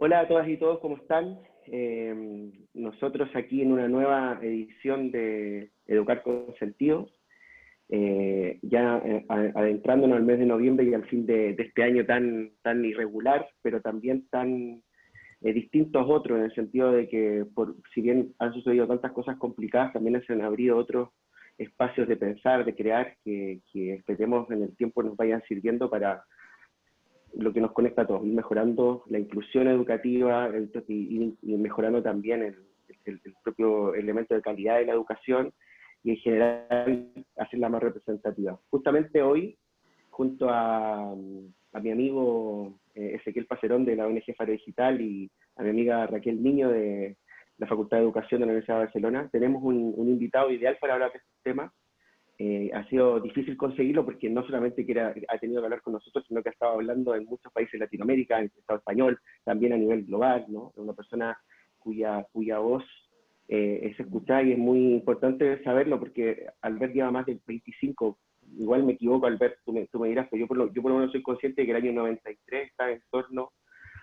Hola a todas y todos, ¿cómo están? Nosotros aquí en una nueva edición de Educar con Sentido, adentrándonos al mes de noviembre y al fin de este año tan irregular, pero también tan distintos otros, en el sentido de que si bien han sucedido tantas cosas complicadas, también se han abrido otros espacios de pensar, de crear, que esperemos en el tiempo nos vayan sirviendo para lo que nos conecta a todos, ir mejorando la inclusión educativa y mejorando también el propio elemento de calidad de la educación y en general hacerla más representativa. Justamente hoy, junto a mi amigo Ezequiel Pacerón de la ONG Faro Digital y a mi amiga Raquel Niño de la Facultad de Educación de la Universidad de Barcelona, tenemos un invitado ideal para hablar de este tema. Ha sido difícil conseguirlo porque no solamente ha tenido que hablar con nosotros, sino que ha estado hablando en muchos países de Latinoamérica, en el Estado español, también a nivel global, ¿no? Es una persona cuya voz es escuchada y es muy importante saberlo porque Albert lleva más de 25, igual me equivoco Albert, tú me dirás, pero yo por lo menos soy consciente de que el año 93 está en torno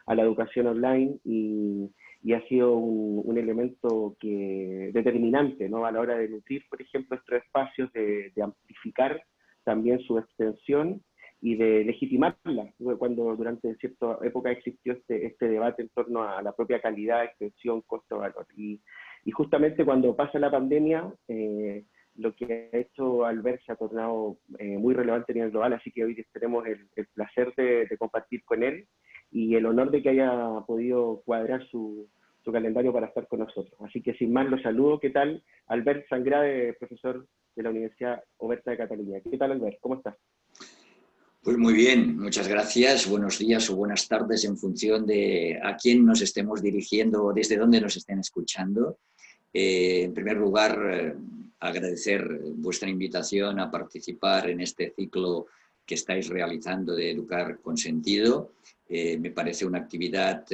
a la educación online y ha sido un elemento determinante, ¿no? A la hora de nutrir, por ejemplo, estos espacios, de amplificar también su extensión y de legitimarla, cuando durante cierta época existió este debate en torno a la propia calidad, extensión, costo-valor. Y justamente cuando pasa la pandemia, lo que ha hecho Albert se ha tornado muy relevante a nivel global, así que hoy tenemos el placer de compartir con él y el honor de que haya podido cuadrar su calendario para estar con nosotros. Así que sin más los saludo. ¿Qué tal? Albert Sangrade, profesor de la Universidad Oberta de Cataluña. ¿Qué tal, Albert? ¿Cómo estás? Pues muy bien, muchas gracias. Buenos días o buenas tardes en función de a quién nos estemos dirigiendo o desde dónde nos estén escuchando. En primer lugar, agradecer vuestra invitación a participar en este ciclo que estáis realizando de Educar con Sentido. Me parece una actividad,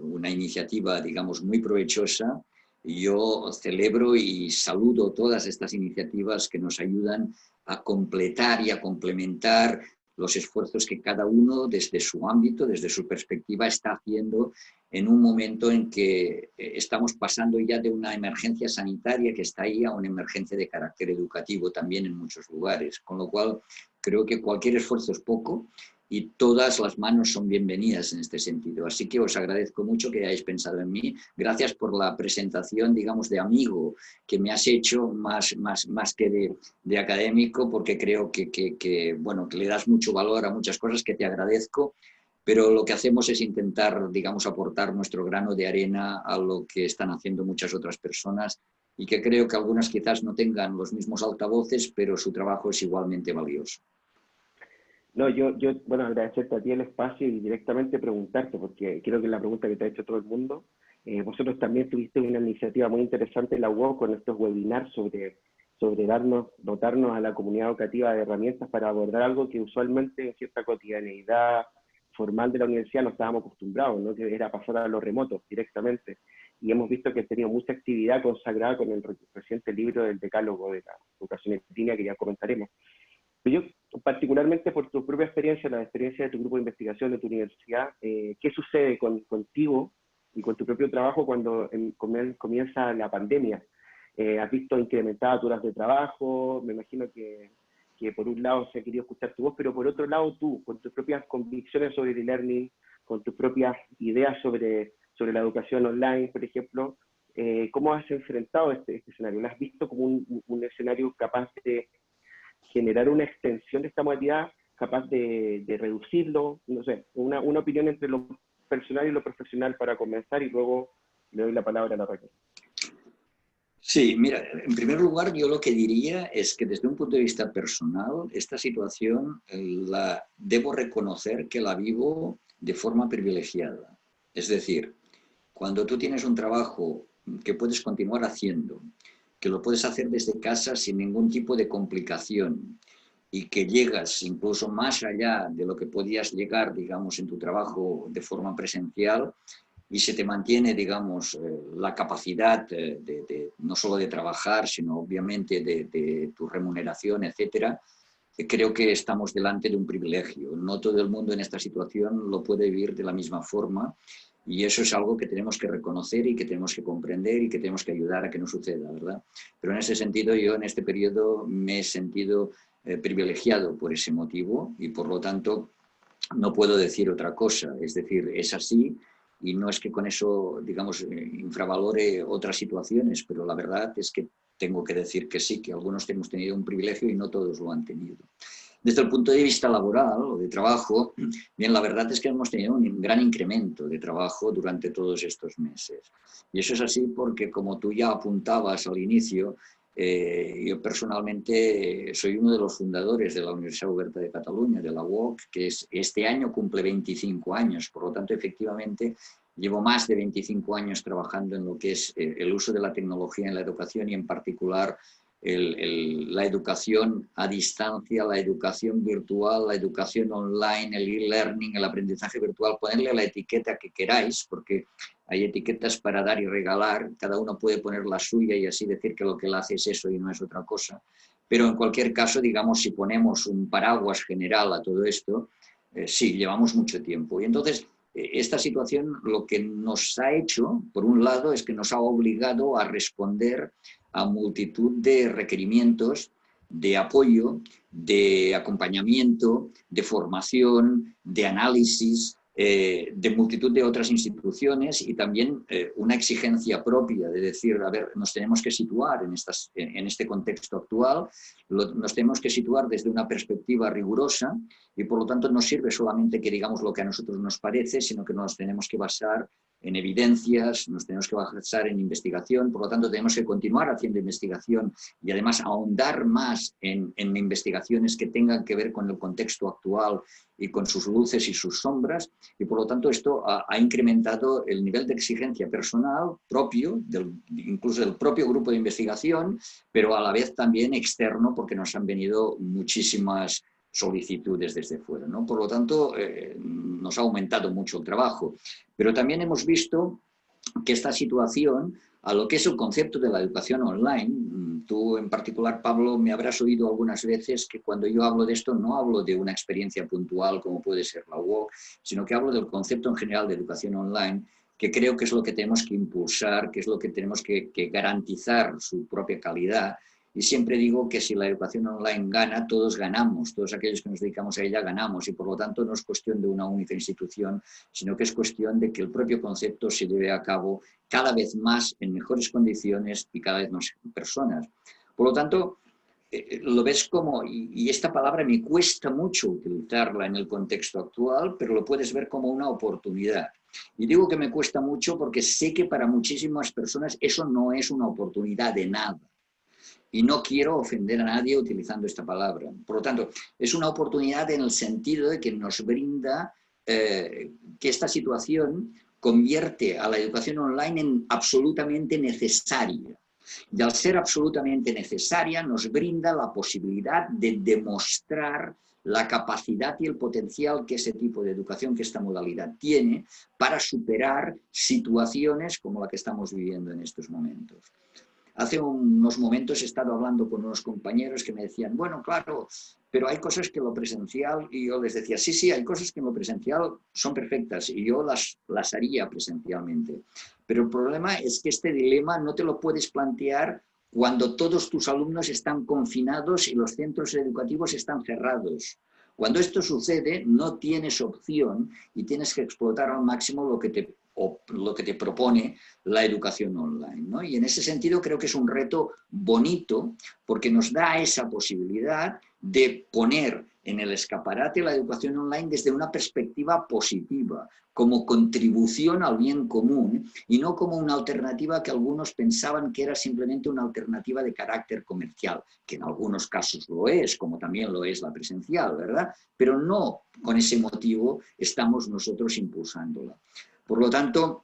una iniciativa, digamos, muy provechosa. Yo celebro y saludo todas estas iniciativas que nos ayudan a completar y a complementar los esfuerzos que cada uno desde su ámbito, desde su perspectiva, está haciendo en un momento en que estamos pasando ya de una emergencia sanitaria que está ahí a una emergencia de carácter educativo también en muchos lugares. Con lo cual, creo que cualquier esfuerzo es poco y todas las manos son bienvenidas en este sentido. Así que os agradezco mucho que hayáis pensado en mí. Gracias por la presentación, digamos, de amigo que me has hecho más que de académico, porque creo bueno, que le das mucho valor a muchas cosas que te agradezco, pero lo que hacemos es intentar, digamos, aportar nuestro grano de arena a lo que están haciendo muchas otras personas y que creo que algunas quizás no tengan los mismos altavoces, pero su trabajo es igualmente valioso. No, bueno, agradecerte a ti el espacio y directamente preguntarte, porque creo que es la pregunta que te ha hecho todo el mundo. Vosotros también tuviste una iniciativa muy interesante en la UOC con estos webinars sobre dotarnos a la comunidad educativa de herramientas para abordar algo que usualmente en cierta cotidianeidad formal de la universidad no estábamos acostumbrados, ¿no? Que era pasar a los remotos directamente. Y hemos visto que ha tenido mucha actividad consagrada con el reciente libro del decálogo de la educación en línea, que ya comentaremos. Pero yo, particularmente por tu propia experiencia, la experiencia de tu grupo de investigación, de tu universidad, ¿qué sucede contigo y con tu propio trabajo cuando comienza la pandemia? ¿Has visto incrementadas horas de trabajo? Me imagino que por un lado se ha querido escuchar tu voz, pero por otro lado tú, con tus propias convicciones sobre el e-learning, con tus propias ideas sobre la educación online, por ejemplo, ¿cómo has enfrentado este escenario? ¿Lo has visto como un escenario capaz de generar una extensión de esta modalidad, capaz de reducirlo? No sé, una opinión entre lo personal y lo profesional para comenzar y luego le doy la palabra a la Raquel. Sí, mira, en primer lugar yo lo que diría es que desde un punto de vista personal, esta situación la debo reconocer que la vivo de forma privilegiada. Es decir, cuando tú tienes un trabajo que puedes continuar haciendo, que lo puedes hacer desde casa sin ningún tipo de complicación y que llegas incluso más allá de lo que podías llegar, digamos, en tu trabajo de forma presencial, y se te mantiene, digamos, la capacidad no solo de trabajar, sino obviamente de tu remuneración, etcétera, creo que estamos delante de un privilegio. No todo el mundo en esta situación lo puede vivir de la misma forma Y eso es algo que tenemos que reconocer y que tenemos que comprender y que tenemos que ayudar a que no suceda, ¿verdad? Pero en ese sentido, yo en este periodo me he sentido privilegiado por ese motivo y por lo tanto no puedo decir otra cosa. Es decir, es así y no es que con eso, digamos, infravalore otras situaciones, pero la verdad es que tengo que decir que sí, que algunos hemos tenido un privilegio y no todos lo han tenido. Desde el punto de vista laboral o de trabajo, bien, la verdad es que hemos tenido un gran incremento de trabajo durante todos estos meses. Y eso es así porque, como tú ya apuntabas al inicio, yo personalmente soy uno de los fundadores de la Universidad Oberta de Cataluña, de la UOC, que este año cumple 25 años. Por lo tanto, efectivamente, llevo más de 25 años trabajando en lo que es el uso de la tecnología en la educación y en particular la educación a distancia, la educación virtual, la educación online, el e-learning, el aprendizaje virtual, ponerle la etiqueta que queráis, porque hay etiquetas para dar y regalar, cada uno puede poner la suya y así decir que lo que él hace es eso y no es otra cosa. Pero en cualquier caso, digamos, si ponemos un paraguas general a todo esto, sí, llevamos mucho tiempo. Y entonces, esta situación lo que nos ha hecho, por un lado, es que nos ha obligado a responder a multitud de requerimientos de apoyo, de acompañamiento, de formación, de análisis, de multitud de otras instituciones y también una exigencia propia de decir, a ver, nos tenemos que situar en este contexto actual, nos tenemos que situar desde una perspectiva rigurosa y por lo tanto no sirve solamente que digamos lo que a nosotros nos parece, sino que nos tenemos que basar en evidencias, nos tenemos que basar en investigación, por lo tanto tenemos que continuar haciendo investigación y además ahondar más en investigaciones que tengan que ver con el contexto actual y con sus luces y sus sombras, y por lo tanto esto ha incrementado el nivel de exigencia personal propio, incluso del propio grupo de investigación, pero a la vez también externo, porque nos han venido muchísimas solicitudes desde fuera, ¿no? Por lo tanto, nos ha aumentado mucho el trabajo. Pero también hemos visto que esta situación, a lo que es el concepto de la educación online, tú en particular, Pablo, me habrás oído algunas veces que cuando yo hablo de esto no hablo de una experiencia puntual como puede ser la UOC, sino que hablo del concepto en general de educación online, que creo que es lo que tenemos que impulsar, que es lo que tenemos que garantizar su propia calidad. Y siempre digo que si la educación online gana, todos ganamos, todos aquellos que nos dedicamos a ella ganamos y por lo tanto no es cuestión de una única institución, sino que es cuestión de que el propio concepto se lleve a cabo cada vez más en mejores condiciones y cada vez más personas. Por lo tanto, lo ves como, y esta palabra me cuesta mucho utilizarla en el contexto actual, pero lo puedes ver como una oportunidad. Y digo que me cuesta mucho porque sé que para muchísimas personas eso no es una oportunidad de nada. Y no quiero ofender a nadie utilizando esta palabra. Por lo tanto, es una oportunidad en el sentido de que nos brinda que esta situación convierte a la educación online en absolutamente necesaria. Y al ser absolutamente necesaria, nos brinda la posibilidad de demostrar la capacidad y el potencial que ese tipo de educación, que esta modalidad tiene, para superar situaciones como la que estamos viviendo en estos momentos. Hace unos momentos he estado hablando con unos compañeros que me decían, bueno, claro, pero hay cosas que en lo presencial, y yo les decía, sí, hay cosas que en lo presencial son perfectas y yo las haría presencialmente. Pero el problema es que este dilema no te lo puedes plantear cuando todos tus alumnos están confinados y los centros educativos están cerrados. Cuando esto sucede, no tienes opción y tienes que explotar al máximo lo que te propone la educación online, ¿no? Y en ese sentido creo que es un reto bonito porque nos da esa posibilidad de poner en el escaparate la educación online desde una perspectiva positiva, como contribución al bien común y no como una alternativa que algunos pensaban que era simplemente una alternativa de carácter comercial, que en algunos casos lo es, como también lo es la presencial, ¿verdad? Pero no con ese motivo estamos nosotros impulsándola. Por lo tanto,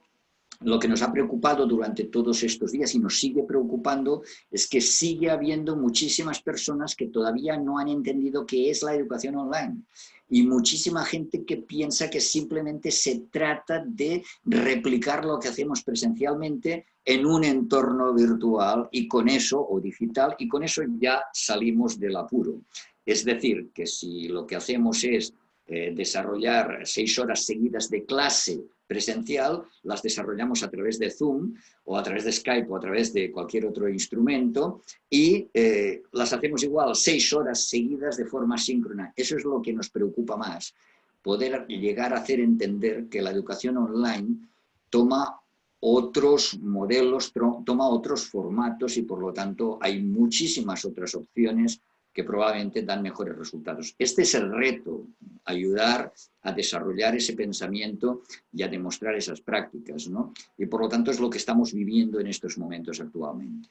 lo que nos ha preocupado durante todos estos días y nos sigue preocupando es que sigue habiendo muchísimas personas que todavía no han entendido qué es la educación online y muchísima gente que piensa que simplemente se trata de replicar lo que hacemos presencialmente en un entorno virtual y con eso, o digital, y con eso ya salimos del apuro. Es decir, que si lo que hacemos es desarrollar 6 horas seguidas de clase presencial, las desarrollamos a través de Zoom o a través de Skype o a través de cualquier otro instrumento y las hacemos igual 6 horas seguidas de forma síncrona. Eso es lo que nos preocupa más, poder llegar a hacer entender que la educación online toma otros modelos, toma otros formatos y por lo tanto hay muchísimas otras opciones que probablemente dan mejores resultados. Este es el reto, ayudar a desarrollar ese pensamiento y a demostrar esas prácticas, ¿no? Y por lo tanto es lo que estamos viviendo en estos momentos actualmente.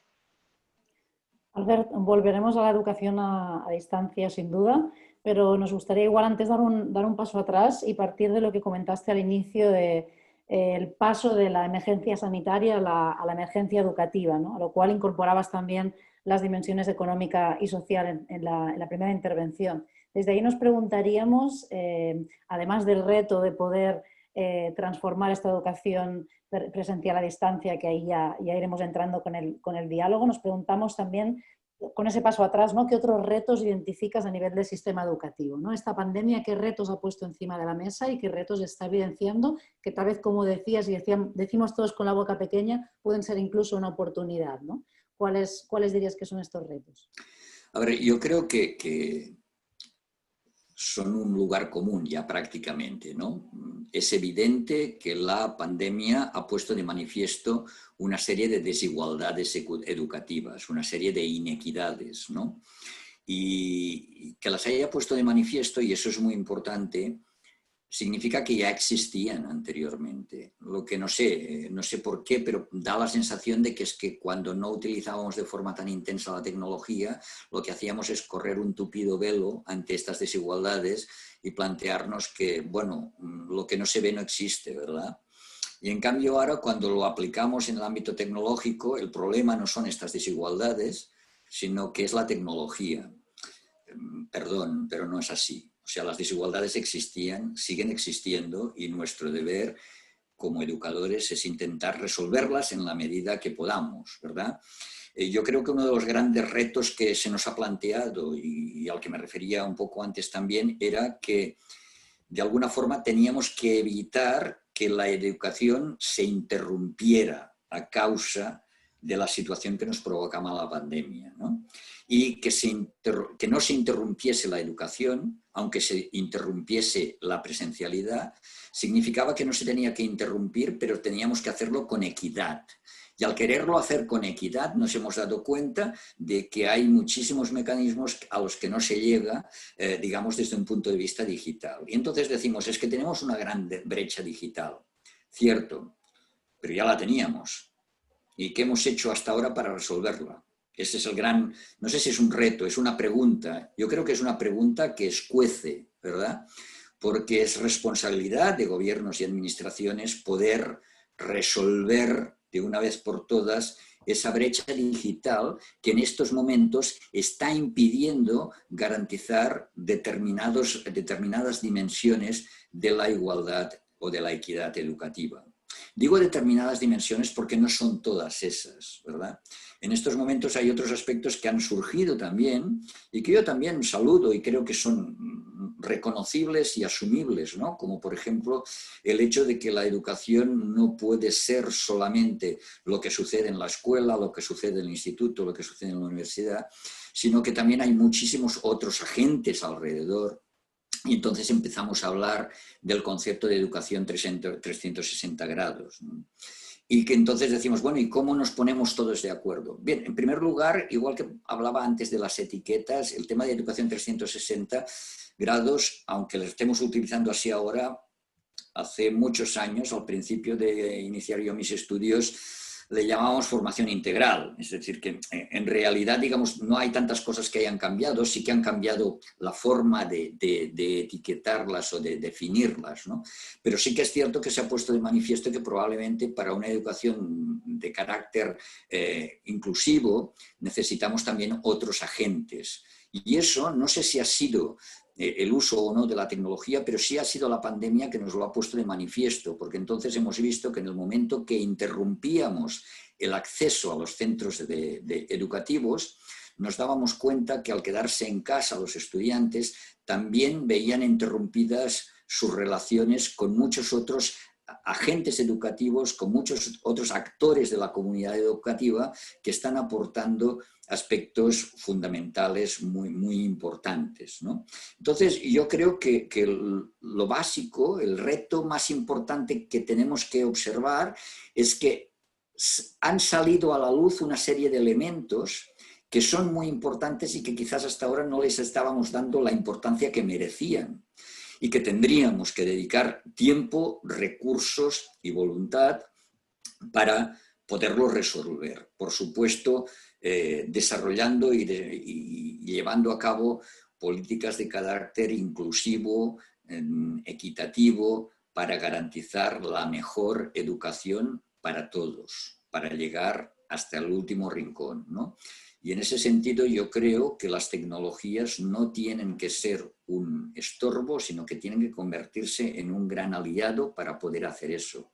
Albert, volveremos a la educación a distancia sin duda, pero nos gustaría igual antes dar un paso atrás y partir de lo que comentaste al inicio de el paso de la emergencia sanitaria a la emergencia educativa, ¿no? A lo cual incorporabas también las dimensiones económica y social en la primera intervención. Desde ahí nos preguntaríamos, además del reto de poder transformar esta educación presencial a distancia, que ahí ya iremos entrando con el diálogo, nos preguntamos también, con ese paso atrás, ¿no? ¿Qué otros retos identificas a nivel del sistema educativo, ¿no? Esta pandemia, ¿qué retos ha puesto encima de la mesa y qué retos está evidenciando? Que tal vez, como decías y decimos todos con la boca pequeña, pueden ser incluso una oportunidad, ¿no? ¿Cuáles dirías que son estos retos? A ver, yo creo que son un lugar común ya prácticamente, ¿no? Es evidente que la pandemia ha puesto de manifiesto una serie de desigualdades educativas, una serie de inequidades, ¿no? Y que las haya puesto de manifiesto, y eso es muy importante, significa que ya existían anteriormente. Lo que no sé por qué, pero da la sensación de que es que cuando no utilizábamos de forma tan intensa la tecnología, lo que hacíamos es correr un tupido velo ante estas desigualdades y plantearnos que, bueno, lo que no se ve no existe, ¿verdad? Y en cambio ahora, cuando lo aplicamos en el ámbito tecnológico, el problema no son estas desigualdades, sino que es la tecnología. Perdón, pero no es así. O sea, las desigualdades existían, siguen existiendo y nuestro deber como educadores es intentar resolverlas en la medida que podamos, ¿verdad? Yo creo que uno de los grandes retos que se nos ha planteado y al que me refería un poco antes también era que de alguna forma teníamos que evitar que la educación se interrumpiera a causa de la situación que nos provocaba la pandemia, ¿no? Y que no se interrumpiese la educación, aunque se interrumpiese la presencialidad, significaba que no se tenía que interrumpir, pero teníamos que hacerlo con equidad. Y al quererlo hacer con equidad nos hemos dado cuenta de que hay muchísimos mecanismos a los que no se llega, digamos, desde un punto de vista digital. Y entonces decimos, es que tenemos una gran brecha digital. Cierto, pero ya la teníamos. ¿Y qué hemos hecho hasta ahora para resolverla? Ese es el gran, no sé si es un reto, es una pregunta. Yo creo que es una pregunta que escuece, ¿verdad? Porque es responsabilidad de gobiernos y administraciones poder resolver de una vez por todas esa brecha digital que en estos momentos está impidiendo garantizar determinadas dimensiones de la igualdad o de la equidad educativa. Digo determinadas dimensiones porque no son todas esas, ¿verdad? En estos momentos hay otros aspectos que han surgido también y que yo también saludo y creo que son reconocibles y asumibles, ¿no? Como por ejemplo el hecho de que la educación no puede ser solamente lo que sucede en la escuela, lo que sucede en el instituto, lo que sucede en la universidad, sino que también hay muchísimos otros agentes alrededor. Y entonces empezamos a hablar del concepto de educación 360 grados, ¿no? Y que entonces decimos, bueno, ¿y cómo nos ponemos todos de acuerdo? Bien, en primer lugar, igual que hablaba antes de las etiquetas, el tema de educación 360 grados, aunque lo estemos utilizando así ahora, hace muchos años, al principio de iniciar yo mis estudios, le llamábamos formación integral. Es decir, que en realidad, digamos, no hay tantas cosas que hayan cambiado, sí que han cambiado la forma de etiquetarlas o de definirlas, ¿no? Pero sí que es cierto que se ha puesto de manifiesto que probablemente para una educación de carácter inclusivo necesitamos también otros agentes. Y eso no sé si ha sido el uso o no de la tecnología, pero sí ha sido la pandemia que nos lo ha puesto de manifiesto, porque entonces hemos visto que en el momento que interrumpíamos el acceso a los centros educativos, nos dábamos cuenta que al quedarse en casa los estudiantes también veían interrumpidas sus relaciones con muchos otros agentes educativos, con muchos otros actores de la comunidad educativa que están aportando aspectos fundamentales muy importantes, ¿no? Entonces, yo creo que lo básico, el reto más importante que tenemos que observar es que han salido a la luz una serie de elementos que son muy importantes y que quizás hasta ahora no les estábamos dando la importancia que merecían y que tendríamos que dedicar tiempo, recursos y voluntad para poderlo resolver. Por supuesto, desarrollando y llevando a cabo políticas de carácter inclusivo, equitativo, para garantizar la mejor educación para todos, para llegar hasta el último rincón, ¿no? Y en ese sentido yo creo que las tecnologías no tienen que ser un estorbo, sino que tienen que convertirse en un gran aliado para poder hacer eso.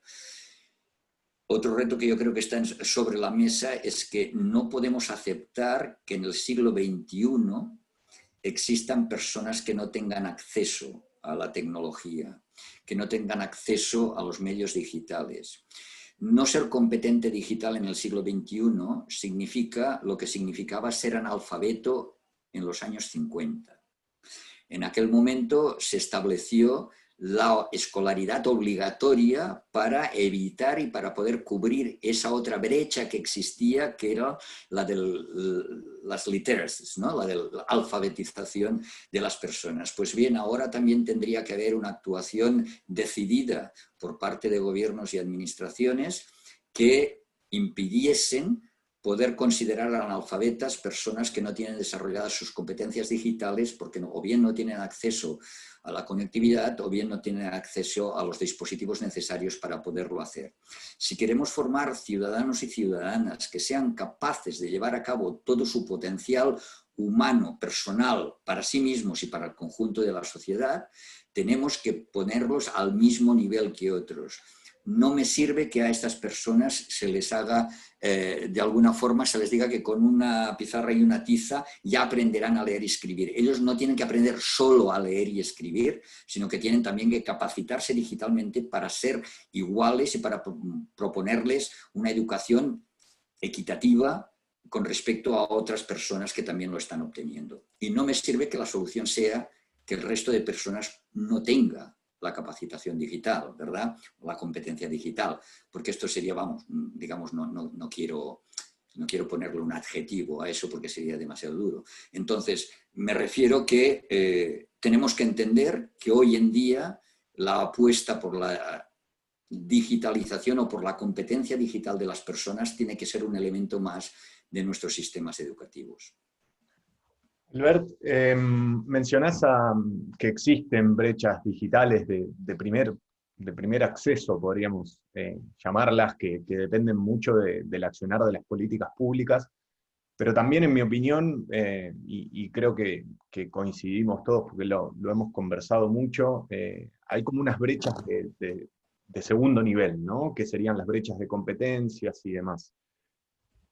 Otro reto que yo creo que está sobre la mesa es que no podemos aceptar que en el siglo XXI existan personas que no tengan acceso a la tecnología, que no tengan acceso a los medios digitales. No ser competente digital en el siglo XXI significa lo que significaba ser analfabeto en los años 50. En aquel momento se estableció la escolaridad obligatoria para evitar y para poder cubrir esa otra brecha que existía, que era la de las literacies, ¿no? La de la alfabetización de las personas. Pues bien, ahora también tendría que haber una actuación decidida por parte de gobiernos y administraciones que impidiesen poder considerar analfabetas personas que no tienen desarrolladas sus competencias digitales porque o bien no tienen acceso a la conectividad o bien no tienen acceso a los dispositivos necesarios para poderlo hacer. Si queremos formar ciudadanos y ciudadanas que sean capaces de llevar a cabo todo su potencial humano, personal, para sí mismos y para el conjunto de la sociedad, tenemos que ponerlos al mismo nivel que otros. No me sirve que a estas personas se les haga, de alguna forma, se les diga que con una pizarra y una tiza ya aprenderán a leer y escribir. Ellos no tienen que aprender solo a leer y escribir, sino que tienen también que capacitarse digitalmente para ser iguales y para proponerles una educación equitativa con respecto a otras personas que también lo están obteniendo. Y no me sirve que la solución sea que el resto de personas no tenga la capacitación digital, ¿verdad? O la competencia digital, porque esto sería, vamos, digamos, no quiero ponerle un adjetivo a eso porque sería demasiado duro. Entonces, me refiero que tenemos que entender que hoy en día la apuesta por la digitalización o por la competencia digital de las personas tiene que ser un elemento más de nuestros sistemas educativos. Albert, mencionás que existen brechas digitales de primer acceso, podríamos llamarlas, que dependen mucho del accionar de las políticas públicas, pero también, en mi opinión, y creo que coincidimos todos porque lo hemos conversado mucho, hay como unas brechas de segundo nivel, ¿no? Que serían las brechas de competencias y demás.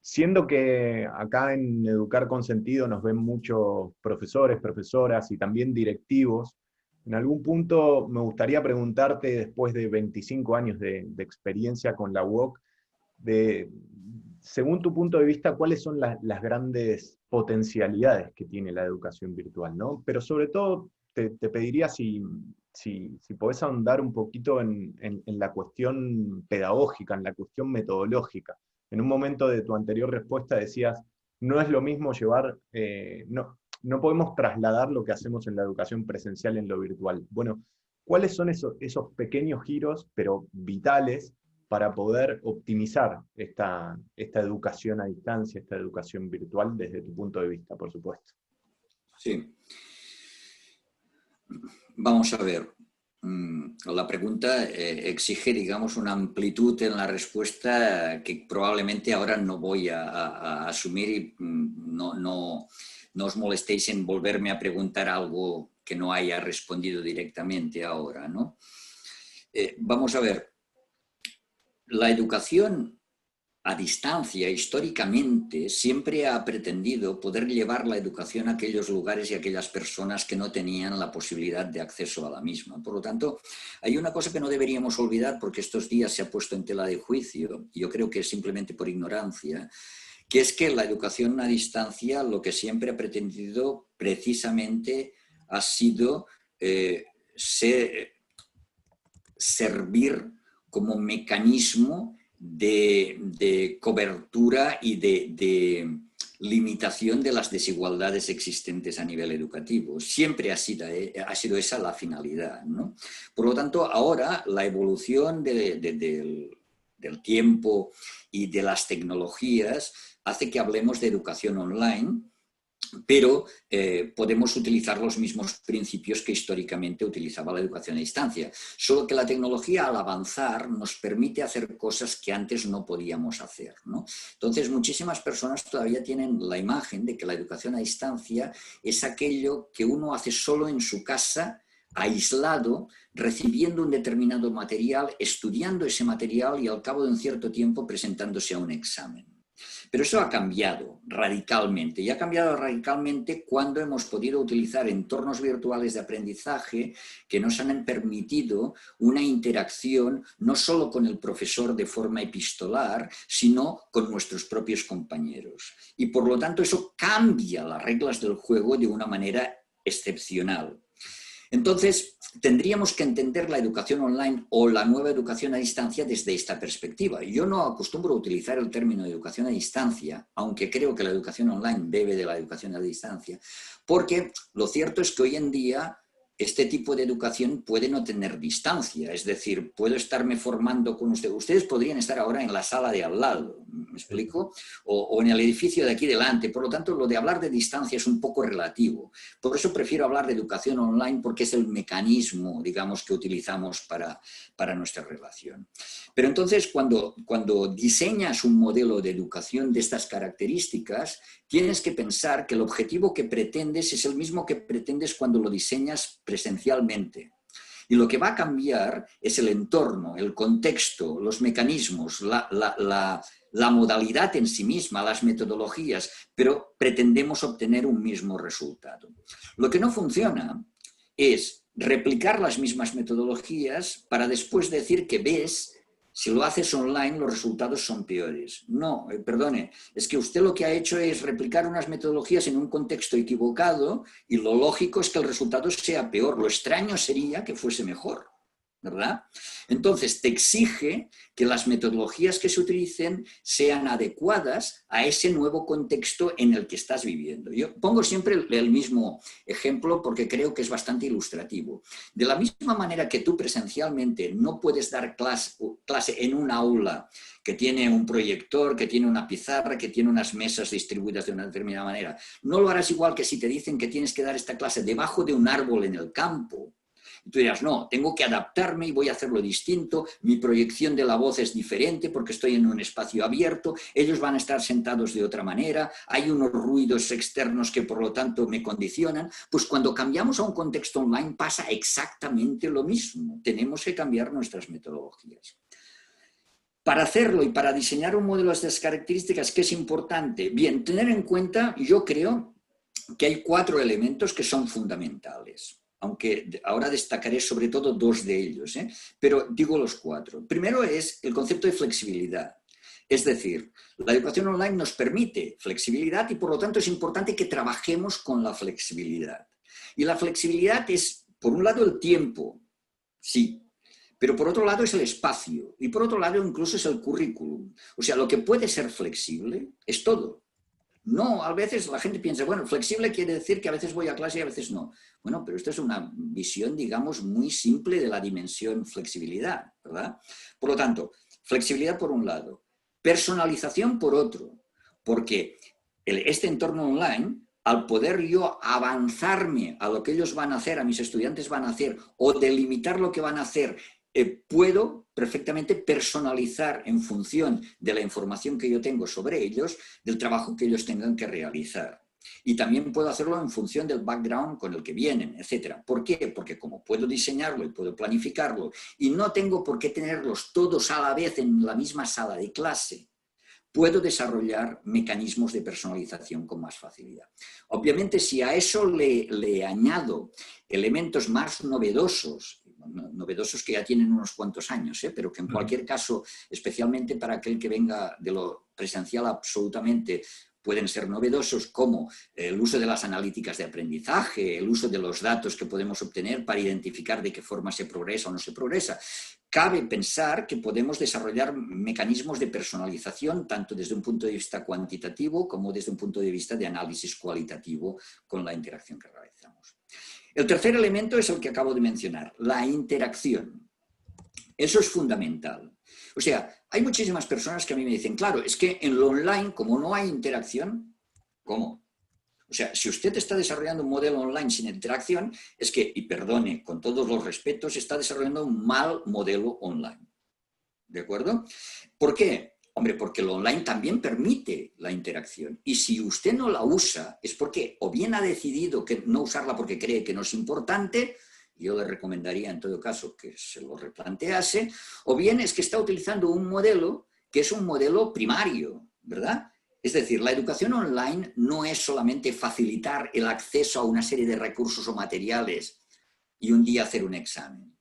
Siendo que acá en Educar con Sentido nos ven muchos profesores, profesoras y también directivos, en algún punto me gustaría preguntarte, después de 25 años de experiencia con la UOC, según tu punto de vista, ¿cuáles son las grandes potencialidades que tiene la educación virtual, ¿no? Pero sobre todo te pediría si podés ahondar un poquito en la cuestión pedagógica, en la cuestión metodológica. En un momento de tu anterior respuesta decías, no es lo mismo llevar, no podemos trasladar lo que hacemos en la educación presencial en lo virtual. Bueno, ¿cuáles son esos pequeños giros, pero vitales, para poder optimizar esta educación a distancia, esta educación virtual, desde tu punto de vista, por supuesto? Sí. Vamos a ver. La pregunta exige, digamos, una amplitud en la respuesta que probablemente ahora no voy a asumir y no os molestéis en volverme a preguntar algo que no haya respondido directamente ahora, ¿no? Vamos a ver. La educación a distancia, históricamente, siempre ha pretendido poder llevar la educación a aquellos lugares y a aquellas personas que no tenían la posibilidad de acceso a la misma. Por lo tanto, hay una cosa que no deberíamos olvidar, porque estos días se ha puesto en tela de juicio, y yo creo que es simplemente por ignorancia, que es que la educación a distancia lo que siempre ha pretendido precisamente ha sido servir como mecanismo de cobertura y de limitación de las desigualdades existentes a nivel educativo. Siempre ha sido esa la finalidad, ¿no? Por lo tanto, ahora la evolución del tiempo y de las tecnologías hace que hablemos de educación online, pero podemos utilizar los mismos principios que históricamente utilizaba la educación a distancia. Solo que la tecnología, al avanzar, nos permite hacer cosas que antes no podíamos hacer, ¿no? Entonces, muchísimas personas todavía tienen la imagen de que la educación a distancia es aquello que uno hace solo en su casa, aislado, recibiendo un determinado material, estudiando ese material y al cabo de un cierto tiempo presentándose a un examen. Pero eso ha cambiado radicalmente, y ha cambiado radicalmente cuando hemos podido utilizar entornos virtuales de aprendizaje que nos han permitido una interacción no solo con el profesor de forma epistolar, sino con nuestros propios compañeros. Y por lo tanto eso cambia las reglas del juego de una manera excepcional. Entonces, tendríamos que entender la educación online o la nueva educación a distancia desde esta perspectiva. Yo no acostumbro a utilizar el término educación a distancia, aunque creo que la educación online bebe de la educación a distancia, porque lo cierto es que hoy en día este tipo de educación puede no tener distancia, es decir, puedo estarme formando con ustedes. Ustedes podrían estar ahora en la sala de al lado, ¿me explico? O en el edificio de aquí delante. Por lo tanto, lo de hablar de distancia es un poco relativo. Por eso prefiero hablar de educación online, porque es el mecanismo, digamos, que utilizamos para nuestra relación. Pero entonces, cuando diseñas un modelo de educación de estas características, tienes que pensar que el objetivo que pretendes es el mismo que pretendes cuando lo diseñas presencialmente. Y lo que va a cambiar es el entorno, el contexto, los mecanismos, la modalidad en sí misma, las metodologías, pero pretendemos obtener un mismo resultado. Lo que no funciona es replicar las mismas metodologías para después decir que ves, si lo haces online, los resultados son peores. No, perdone, es que usted lo que ha hecho es replicar unas metodologías en un contexto equivocado y lo lógico es que el resultado sea peor. Lo extraño sería que fuese mejor, ¿verdad? Entonces, te exige que las metodologías que se utilicen sean adecuadas a ese nuevo contexto en el que estás viviendo. Yo pongo siempre el mismo ejemplo porque creo que es bastante ilustrativo. De la misma manera que tú presencialmente no puedes dar clase en un aula que tiene un proyector, que tiene una pizarra, que tiene unas mesas distribuidas de una determinada manera, no lo harás igual que si te dicen que tienes que dar esta clase debajo de un árbol en el campo. Y tú dirás, no, tengo que adaptarme y voy a hacerlo distinto, mi proyección de la voz es diferente porque estoy en un espacio abierto, ellos van a estar sentados de otra manera, hay unos ruidos externos que por lo tanto me condicionan. Pues cuando cambiamos a un contexto online pasa exactamente lo mismo, tenemos que cambiar nuestras metodologías. Para hacerlo y para diseñar un modelo de estas características, ¿qué es importante? Bien, tener en cuenta, yo creo que hay 4 elementos que son fundamentales. Aunque ahora destacaré sobre todo 2 de ellos, pero digo los 4. Primero es el concepto de flexibilidad. Es decir, la educación online nos permite flexibilidad y por lo tanto es importante que trabajemos con la flexibilidad. Y la flexibilidad es, por un lado, el tiempo, sí, pero por otro lado es el espacio y por otro lado incluso es el currículum. O sea, lo que puede ser flexible es todo. No, a veces la gente piensa, bueno, flexible quiere decir que a veces voy a clase y a veces no. Bueno, pero esto es una visión, digamos, muy simple de la dimensión flexibilidad, ¿verdad? Por lo tanto, flexibilidad por un lado, personalización por otro, porque este entorno online, al poder yo avanzarme a lo que ellos van a hacer, a mis estudiantes van a hacer, o delimitar lo que van a hacer, puedo perfectamente personalizar en función de la información que yo tengo sobre ellos, del trabajo que ellos tengan que realizar. Y también puedo hacerlo en función del background con el que vienen, etc. ¿Por qué? Porque como puedo diseñarlo y puedo planificarlo y no tengo por qué tenerlos todos a la vez en la misma sala de clase, puedo desarrollar mecanismos de personalización con más facilidad. Obviamente, si a eso le añado elementos más novedosos que ya tienen unos cuantos años, pero que en cualquier caso, especialmente para aquel que venga de lo presencial absolutamente, pueden ser novedosos, como el uso de las analíticas de aprendizaje, el uso de los datos que podemos obtener para identificar de qué forma se progresa o no se progresa. Cabe pensar que podemos desarrollar mecanismos de personalización tanto desde un punto de vista cuantitativo como desde un punto de vista de análisis cualitativo con la interacción que realizamos. El tercer elemento es el que acabo de mencionar, la interacción. Eso es fundamental. O sea, hay muchísimas personas que a mí me dicen, claro, es que en lo online, como no hay interacción, ¿cómo? O sea, si usted está desarrollando un modelo online sin interacción, es que, y perdone, con todos los respetos, está desarrollando un mal modelo online. ¿De acuerdo? ¿Por qué? Hombre, porque lo online también permite la interacción. Y si usted no la usa, es porque o bien ha decidido que no usarla porque cree que no es importante, yo le recomendaría en todo caso que se lo replantease, o bien es que está utilizando un modelo que es un modelo primario, ¿verdad? Es decir, la educación online no es solamente facilitar el acceso a una serie de recursos o materiales y un día hacer un examen.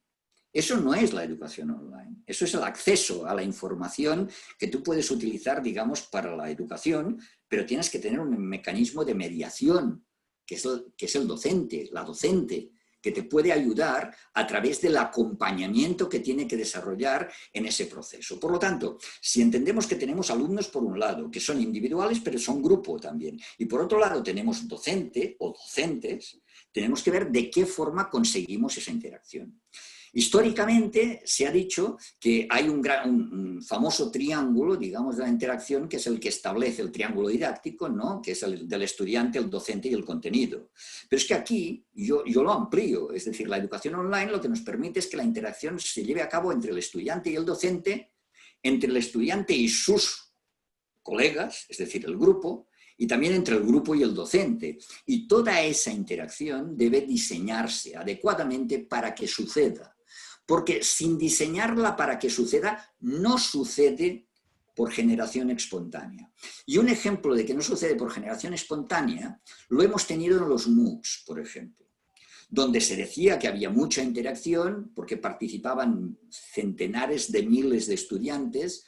Eso no es la educación online. Eso es el acceso a la información que tú puedes utilizar, digamos, para la educación, pero tienes que tener un mecanismo de mediación, que es el docente, la docente, que te puede ayudar a través del acompañamiento que tiene que desarrollar en ese proceso. Por lo tanto, si entendemos que tenemos alumnos por un lado, que son individuales, pero son grupo también, y por otro lado tenemos docente o docentes, tenemos que ver de qué forma conseguimos esa interacción. Históricamente se ha dicho que hay un famoso triángulo, digamos, de la interacción, que es el que establece el triángulo didáctico, ¿no? Que es el del estudiante, el docente y el contenido. Pero es que aquí yo lo amplío, es decir, la educación online lo que nos permite es que la interacción se lleve a cabo entre el estudiante y el docente, entre el estudiante y sus colegas, es decir, el grupo, y también entre el grupo y el docente. Y toda esa interacción debe diseñarse adecuadamente para que suceda. Porque sin diseñarla para que suceda, no sucede por generación espontánea. Y un ejemplo de que no sucede por generación espontánea lo hemos tenido en los MOOCs, por ejemplo, donde se decía que había mucha interacción porque participaban centenares de miles de estudiantes,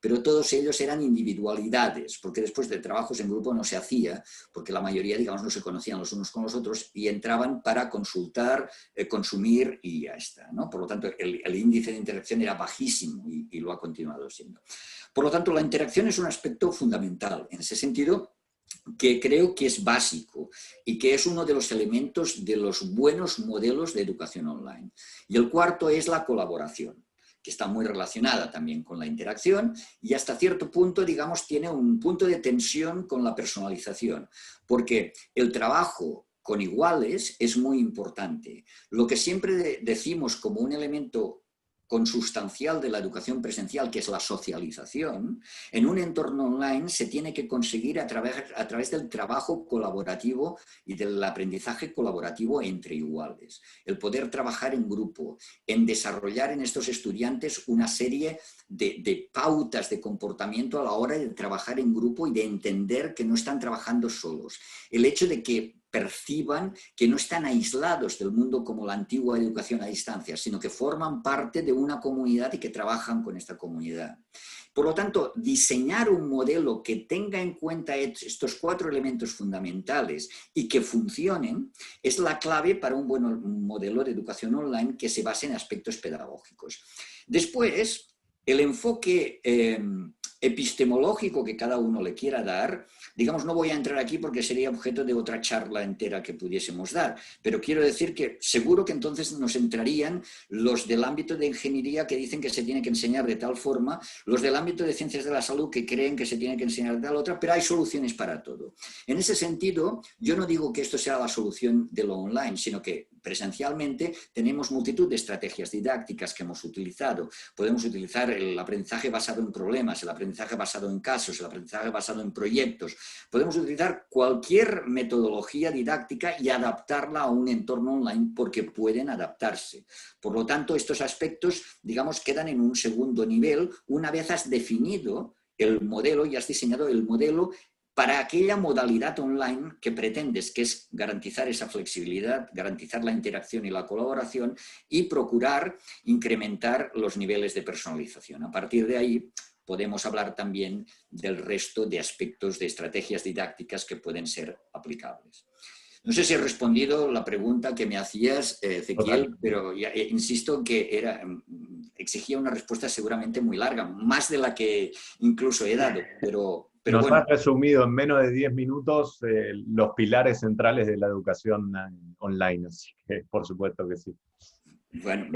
pero todos ellos eran individualidades, porque después de trabajos en grupo no se hacía, porque la mayoría, digamos, no se conocían los unos con los otros y entraban para consultar, consumir y ya está, ¿no? Por lo tanto, el índice de interacción era bajísimo y lo ha continuado siendo. Por lo tanto, la interacción es un aspecto fundamental. En ese sentido, que creo que es básico y que es uno de los elementos de los buenos modelos de educación online. Y el cuarto es la colaboración, que está muy relacionada también con la interacción y hasta cierto punto, digamos, tiene un punto de tensión con la personalización, porque el trabajo con iguales es muy importante. Lo que siempre decimos como un elemento consustancial de la educación presencial, que es la socialización, en un entorno online se tiene que conseguir a través del trabajo colaborativo y del aprendizaje colaborativo entre iguales. El poder trabajar en grupo, en desarrollar en estos estudiantes una serie de pautas de comportamiento a la hora de trabajar en grupo y de entender que no están trabajando solos. El hecho de que perciban que no están aislados del mundo como la antigua educación a distancia, sino que forman parte de una comunidad y que trabajan con esta comunidad. Por lo tanto, diseñar un modelo que tenga en cuenta estos 4 elementos fundamentales y que funcionen es la clave para un buen modelo de educación online que se base en aspectos pedagógicos. Después, el enfoque epistemológico que cada uno le quiera dar, digamos, no voy a entrar aquí porque sería objeto de otra charla entera que pudiésemos dar, pero quiero decir que seguro que entonces nos entrarían los del ámbito de ingeniería que dicen que se tiene que enseñar de tal forma, los del ámbito de ciencias de la salud que creen que se tiene que enseñar de tal otra, pero hay soluciones para todo. En ese sentido, yo no digo que esto sea la solución de lo online, sino que presencialmente tenemos multitud de estrategias didácticas que hemos utilizado. Podemos utilizar el aprendizaje basado en problemas, el aprendizaje basado en casos, el aprendizaje basado en proyectos. Podemos utilizar cualquier metodología didáctica y adaptarla a un entorno online porque pueden adaptarse. Por lo tanto, estos aspectos, digamos, quedan en un segundo nivel una vez has definido el modelo y has diseñado el modelo para aquella modalidad online que pretendes, que es garantizar esa flexibilidad, garantizar la interacción y la colaboración y procurar incrementar los niveles de personalización. A partir de ahí podemos hablar también del resto de aspectos de estrategias didácticas que pueden ser aplicables. No sé si he respondido la pregunta que me hacías, Ezequiel, pero ya, insisto que exigía una respuesta seguramente muy larga, más de la que incluso he dado, pero Nos bueno. has resumido en menos de 10 minutos los pilares centrales de la educación online, así que por supuesto que sí. Bueno,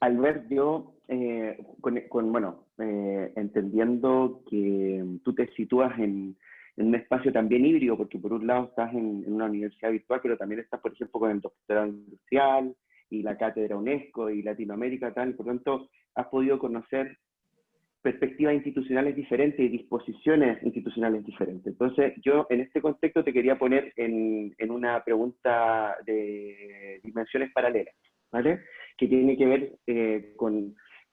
Albert, yo, entendiendo que tú te sitúas en un espacio también híbrido, porque por un lado estás en una universidad virtual, pero también estás, por ejemplo, con el doctorado industrial y la cátedra UNESCO y Latinoamérica, tal, por lo tanto, has podido conocer perspectivas institucionales diferentes y disposiciones institucionales diferentes. Entonces, yo en este contexto te quería poner en una pregunta de dimensiones paralelas, ¿vale? Que tiene que ver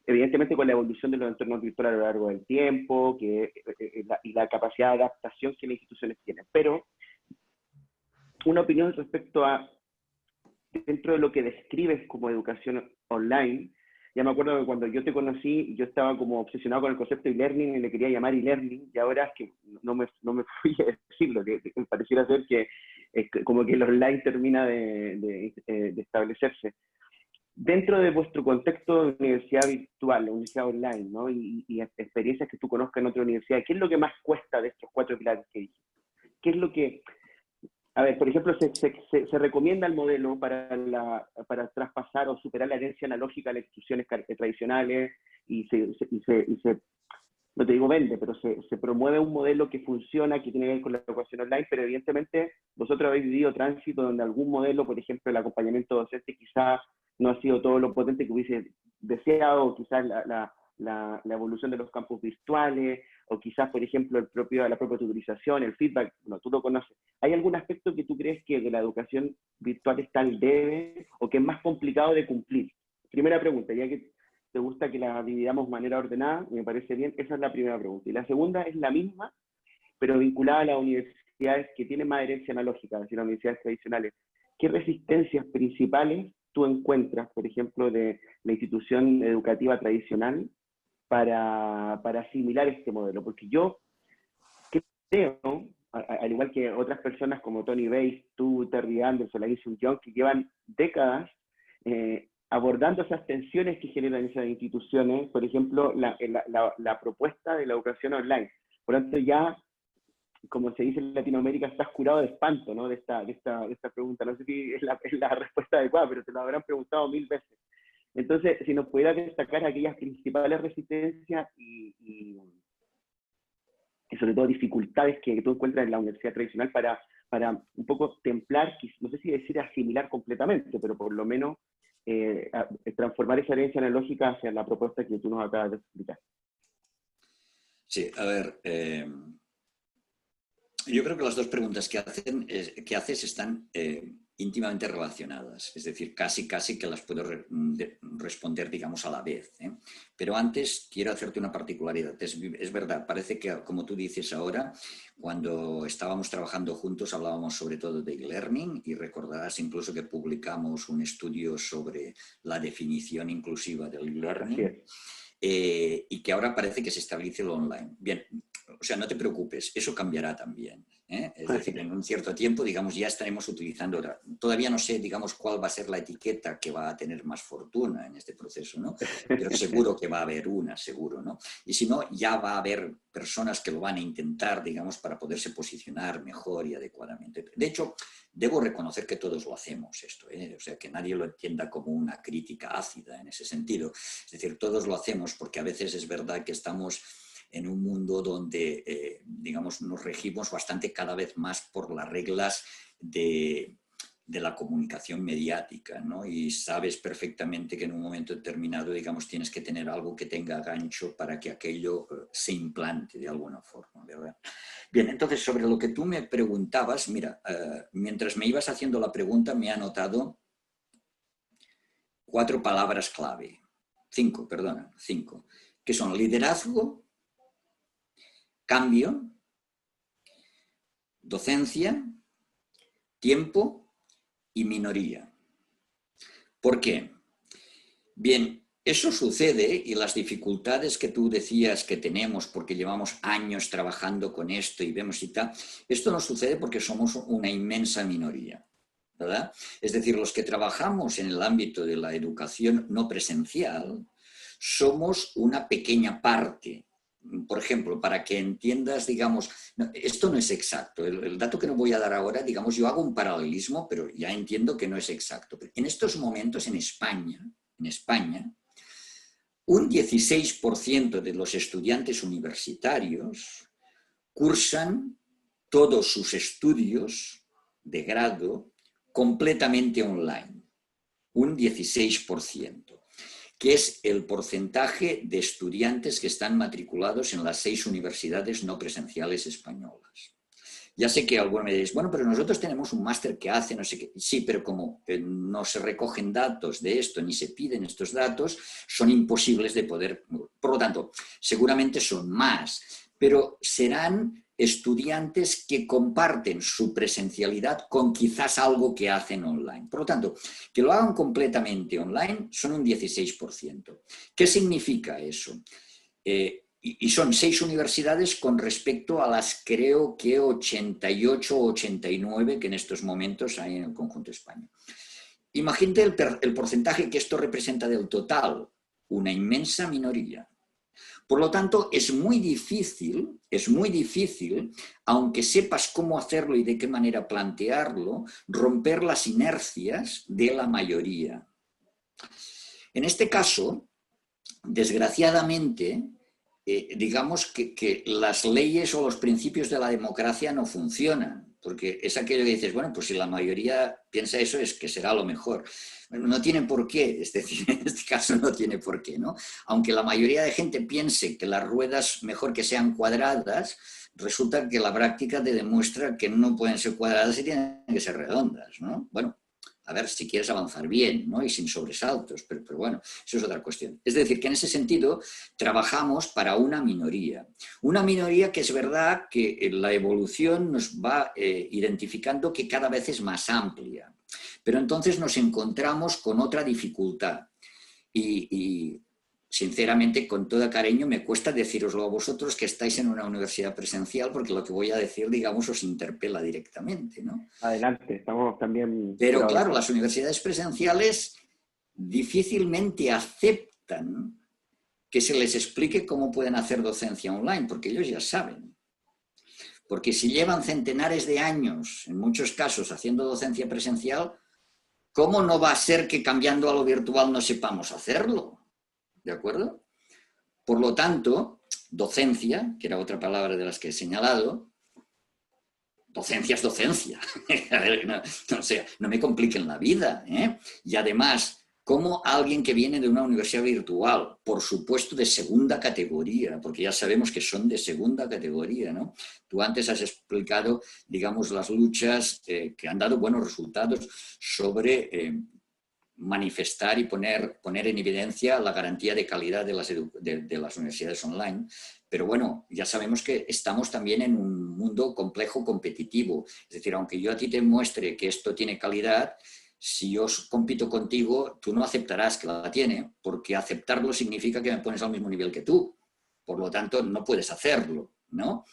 evidentemente con la evolución de los entornos virtuales a lo largo del tiempo y la capacidad de adaptación que las instituciones tienen. Pero una opinión respecto a, dentro de lo que describes como educación online. Ya me acuerdo que cuando yo te conocí, yo estaba como obsesionado con el concepto de e-learning y le quería llamar e-learning, y ahora es que no me fui a decirlo, que pareciera ser que como que el online termina de establecerse. Dentro de vuestro contexto de universidad virtual, universidad online, ¿no? y experiencias que tú conozcas en otra universidad, ¿qué es lo que más cuesta de estos 4 pilares que dije? ¿Qué es lo que... A ver, por ejemplo, se recomienda el modelo para traspasar o superar la herencia analógica de las instituciones tradicionales y no te digo vende, pero se promueve un modelo que funciona, que tiene que ver con la educación online, pero evidentemente vosotros habéis vivido tránsito donde algún modelo, por ejemplo, el acompañamiento docente quizás no ha sido todo lo potente que hubiese deseado, o quizás la evolución de los campus virtuales, o quizás, por ejemplo, la propia tutorización, el feedback, bueno, tú lo conoces. ¿Hay algún aspecto que tú crees que de la educación virtual está al debe o que es más complicado de cumplir? Primera pregunta, ya que te gusta que la dividamos de manera ordenada, me parece bien, esa es la primera pregunta. Y la segunda es la misma, pero vinculada a las universidades que tienen más herencia analógica, es decir, las universidades tradicionales. ¿Qué resistencias principales tú encuentras, por ejemplo, de la institución educativa tradicional para asimilar este modelo? Porque yo creo, al igual que otras personas como Tony Bates, tú, Terry Anderson, la Gibson Young, que llevan décadas abordando esas tensiones que generan esas instituciones, por ejemplo, la propuesta de la educación online. Por lo tanto, ya, como se dice en Latinoamérica, estás curado de espanto, ¿no? de esta pregunta. No sé si es la respuesta adecuada, pero te lo habrán preguntado 1000 veces. Entonces, si nos pudieras destacar aquellas principales resistencias y sobre todo dificultades que tú encuentras en la universidad tradicional para un poco templar, no sé si decir asimilar completamente, pero por lo menos transformar esa herencia analógica hacia la propuesta que tú nos acabas de explicar. Sí, a ver, yo creo que las dos preguntas que haces están íntimamente relacionadas, es decir, casi que las puedo responder, digamos, a la vez, ¿eh? Pero antes quiero hacerte una particularidad. Es verdad, parece que, como tú dices ahora, cuando estábamos trabajando juntos hablábamos sobre todo de e-learning y recordarás incluso que publicamos un estudio sobre la definición inclusiva del e-learning. Y que ahora parece que se establece lo online. Bien, o sea, no te preocupes, eso cambiará también, ¿eh? Es decir, en un cierto tiempo, digamos, ya estaremos utilizando, todavía no sé, digamos, cuál va a ser la etiqueta que va a tener más fortuna en este proceso, ¿no? Pero seguro que va a haber una, seguro, ¿no? Y si no, ya va a haber personas que lo van a intentar, digamos, para poderse posicionar mejor y adecuadamente. De hecho, debo reconocer que todos lo hacemos esto, ¿eh? O sea, que nadie lo entienda como una crítica ácida en ese sentido. Es decir, todos lo hacemos porque a veces es verdad que estamos en un mundo donde, digamos, nos regimos bastante cada vez más por las reglas de la comunicación mediática, ¿no? Y sabes perfectamente que en un momento determinado, digamos, tienes que tener algo que tenga gancho para que aquello se implante de alguna forma, ¿verdad? Bien, entonces, sobre lo que tú me preguntabas, mira, mientras me ibas haciendo la pregunta me he anotado 5 palabras clave, que son liderazgo, cambio, docencia, tiempo y minoría. ¿Por qué? Bien, eso sucede y las dificultades que tú decías que tenemos porque llevamos años trabajando con esto y vemos y tal, esto no sucede porque somos una inmensa minoría, ¿verdad? Es decir, los que trabajamos en el ámbito de la educación no presencial somos una pequeña parte. Por ejemplo, para que entiendas, digamos, esto no es exacto. El dato que no voy a dar ahora, digamos, yo hago un paralelismo, pero ya entiendo que no es exacto. En estos momentos en España, un 16% de los estudiantes universitarios cursan todos sus estudios de grado completamente online. Un 16%. Que es el porcentaje de estudiantes que están matriculados en las 6 universidades no presenciales españolas. Ya sé que algunos me diréis, bueno, pero nosotros tenemos un máster que hace no sé qué. Sí, pero como no se recogen datos de esto, ni se piden estos datos, son imposibles de poder... Por lo tanto, seguramente son más, pero serán estudiantes que comparten su presencialidad con quizás algo que hacen online. Por lo tanto, que lo hagan completamente online son un 16%. ¿Qué significa eso? Y son 6 universidades con respecto a las creo que 88 o 89 que en estos momentos hay en el conjunto de España. Imagínate el porcentaje que esto representa del total, una inmensa minoría. Por lo tanto, es muy difícil, aunque sepas cómo hacerlo y de qué manera plantearlo, romper las inercias de la mayoría. En este caso, desgraciadamente, digamos que las leyes o los principios de la democracia no funcionan, porque es aquello que dices, bueno, pues si la mayoría piensa eso es que será lo mejor. Bueno, no tiene por qué, es decir, en este caso no tiene por qué, ¿no? Aunque la mayoría de gente piense que las ruedas mejor que sean cuadradas, resulta que la práctica te demuestra que no pueden ser cuadradas y tienen que ser redondas, ¿no? Bueno, a ver, si quieres avanzar bien, ¿no? Y sin sobresaltos, pero bueno, eso es otra cuestión. Es decir, que en ese sentido trabajamos para una minoría que es verdad que la evolución nos va identificando que cada vez es más amplia, pero entonces nos encontramos con otra dificultad y sinceramente, con todo cariño, me cuesta deciroslo a vosotros que estáis en una universidad presencial, porque lo que voy a decir, digamos, os interpela directamente, ¿no? Adelante, estamos también... Pero claro, las universidades presenciales difícilmente aceptan que se les explique cómo pueden hacer docencia online, porque ellos ya saben. Porque si llevan centenares de años, en muchos casos, haciendo docencia presencial, ¿cómo no va a ser que cambiando a lo virtual no sepamos hacerlo? ¿De acuerdo? Por lo tanto, docencia, que era otra palabra de las que he señalado, docencia es docencia. A ver, no me compliquen la vida, ¿eh? Y además, como alguien que viene de una universidad virtual, por supuesto de segunda categoría, porque ya sabemos que son de segunda categoría, ¿no? Tú antes has explicado, digamos, las luchas que han dado buenos resultados sobre... manifestar y poner en evidencia la garantía de calidad de las universidades online. Pero bueno, ya sabemos que estamos también en un mundo complejo competitivo. Es decir, aunque yo a ti te muestre que esto tiene calidad, si yo compito contigo, tú no aceptarás que la tiene, porque aceptarlo significa que me pones al mismo nivel que tú. Por lo tanto, no puedes hacerlo, ¿no?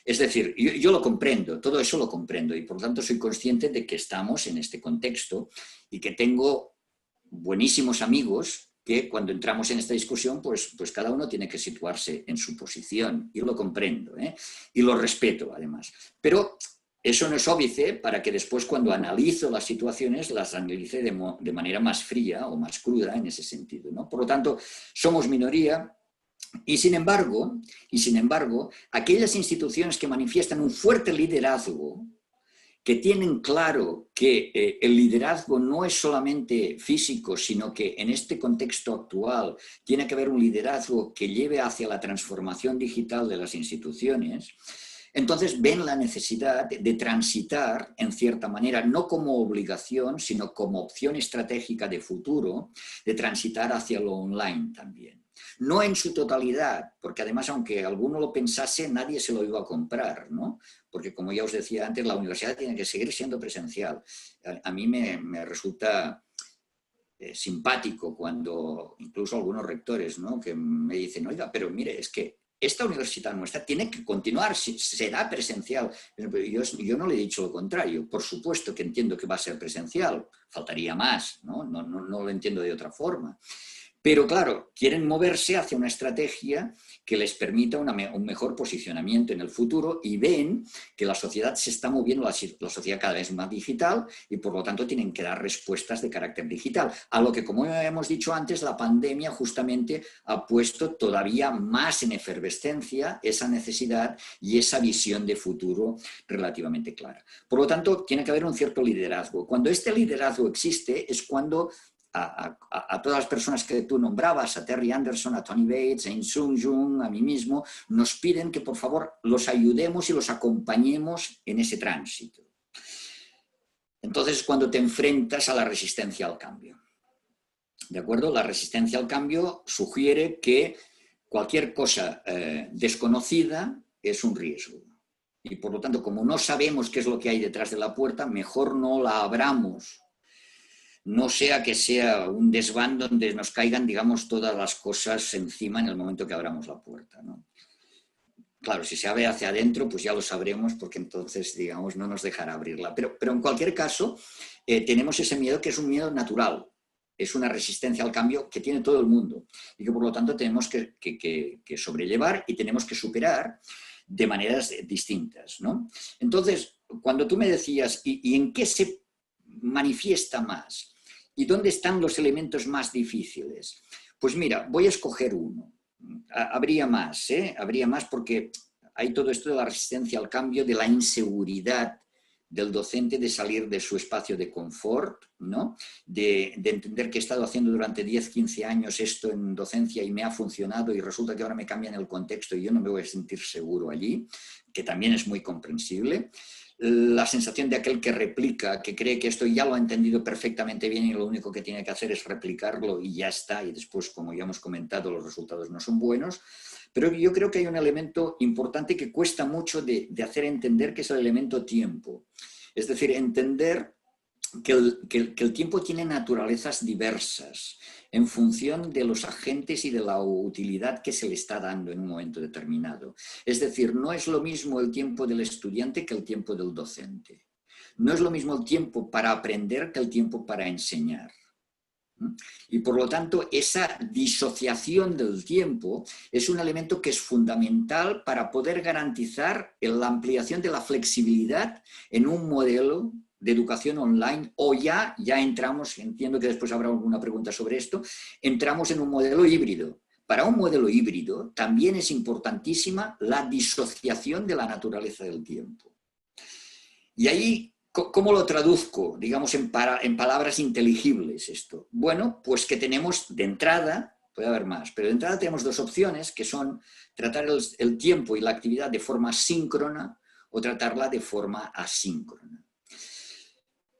Es decir, yo lo comprendo, todo eso lo comprendo, y por lo tanto soy consciente de que estamos en este contexto y que tengo buenísimos amigos que cuando entramos en esta discusión, pues cada uno tiene que situarse en su posición, y lo comprendo, ¿eh? Y lo respeto además. Pero eso no es óbice para que después, cuando analizo las situaciones, las analice de manera más fría o más cruda en ese sentido, ¿no? Por lo tanto, somos minoría. Y sin embargo, aquellas instituciones que manifiestan un fuerte liderazgo, que tienen claro que el liderazgo no es solamente físico, sino que en este contexto actual tiene que haber un liderazgo que lleve hacia la transformación digital de las instituciones, Entonces ven la necesidad de transitar, en cierta manera, no como obligación, sino como opción estratégica de futuro, de transitar hacia lo online también. No en su totalidad, porque además, aunque alguno lo pensase, nadie se lo iba a comprar, ¿no? Porque, como ya os decía antes, la universidad tiene que seguir siendo presencial. A mí me resulta simpático cuando incluso algunos rectores, ¿no?, que me dicen, oiga, pero mire, es que esta universidad nuestra tiene que continuar, será presencial. Yo no le he dicho lo contrario. Por supuesto que entiendo que va a ser presencial, faltaría más, ¿no? No lo entiendo de otra forma. Pero claro, quieren moverse hacia una estrategia que les permita un mejor posicionamiento en el futuro y ven que la sociedad se está moviendo, la sociedad cada vez más digital y por lo tanto tienen que dar respuestas de carácter digital. A lo que, como hemos dicho antes, la pandemia justamente ha puesto todavía más en efervescencia esa necesidad y esa visión de futuro relativamente clara. Por lo tanto, tiene que haber un cierto liderazgo. Cuando este liderazgo existe es cuando a todas las personas que tú nombrabas, a Terry Anderson, a Tony Bates, a In-Sung Jung, a mí mismo, nos piden que por favor los ayudemos y los acompañemos en ese tránsito. Entonces, cuando te enfrentas a la resistencia al cambio. ¿De acuerdo? La resistencia al cambio sugiere que cualquier cosa desconocida es un riesgo. Y por lo tanto, como no sabemos qué es lo que hay detrás de la puerta, mejor no la abramos. No sea que sea un desván donde nos caigan, digamos, todas las cosas encima en el momento que abramos la puerta, ¿no? Claro, si se abre hacia adentro, pues ya lo sabremos, porque entonces, digamos, no nos dejará abrirla. Pero en cualquier caso, tenemos ese miedo que es un miedo natural. Es una resistencia al cambio que tiene todo el mundo y que por lo tanto tenemos que sobrellevar y tenemos que superar de maneras distintas, ¿no? Entonces, cuando tú me decías, ¿y en qué se manifiesta más? ¿Y dónde están los elementos más difíciles? Pues mira, voy a escoger uno. Habría más, habría más porque hay todo esto de la resistencia al cambio, de la inseguridad del docente de salir de su espacio de confort, ¿no? De entender que he estado haciendo durante 10, 15 años esto en docencia y me ha funcionado y resulta que ahora me cambian el contexto y yo no me voy a sentir seguro allí, que también es muy comprensible. La sensación de aquel que replica, que cree que esto ya lo ha entendido perfectamente bien y lo único que tiene que hacer es replicarlo y ya está, y después, como ya hemos comentado, los resultados no son buenos. Pero yo creo que hay un elemento importante que cuesta mucho de hacer entender, que es el elemento tiempo. Es decir, entender que el tiempo tiene naturalezas diversas en función de los agentes y de la utilidad que se le está dando en un momento determinado. Es decir, no es lo mismo el tiempo del estudiante que el tiempo del docente. No es lo mismo el tiempo para aprender que el tiempo para enseñar. Y por lo tanto, esa disociación del tiempo es un elemento que es fundamental para poder garantizar la ampliación de la flexibilidad en un modelo de educación online, o ya entramos, entiendo que después habrá alguna pregunta sobre esto, entramos en un modelo híbrido. Para un modelo híbrido también es importantísima la disociación de la naturaleza del tiempo. Y ahí, ¿cómo lo traduzco, digamos, en palabras inteligibles esto? Bueno, pues que tenemos de entrada, puede haber más, pero de entrada tenemos dos opciones, que son tratar el tiempo y la actividad de forma síncrona o tratarla de forma asíncrona.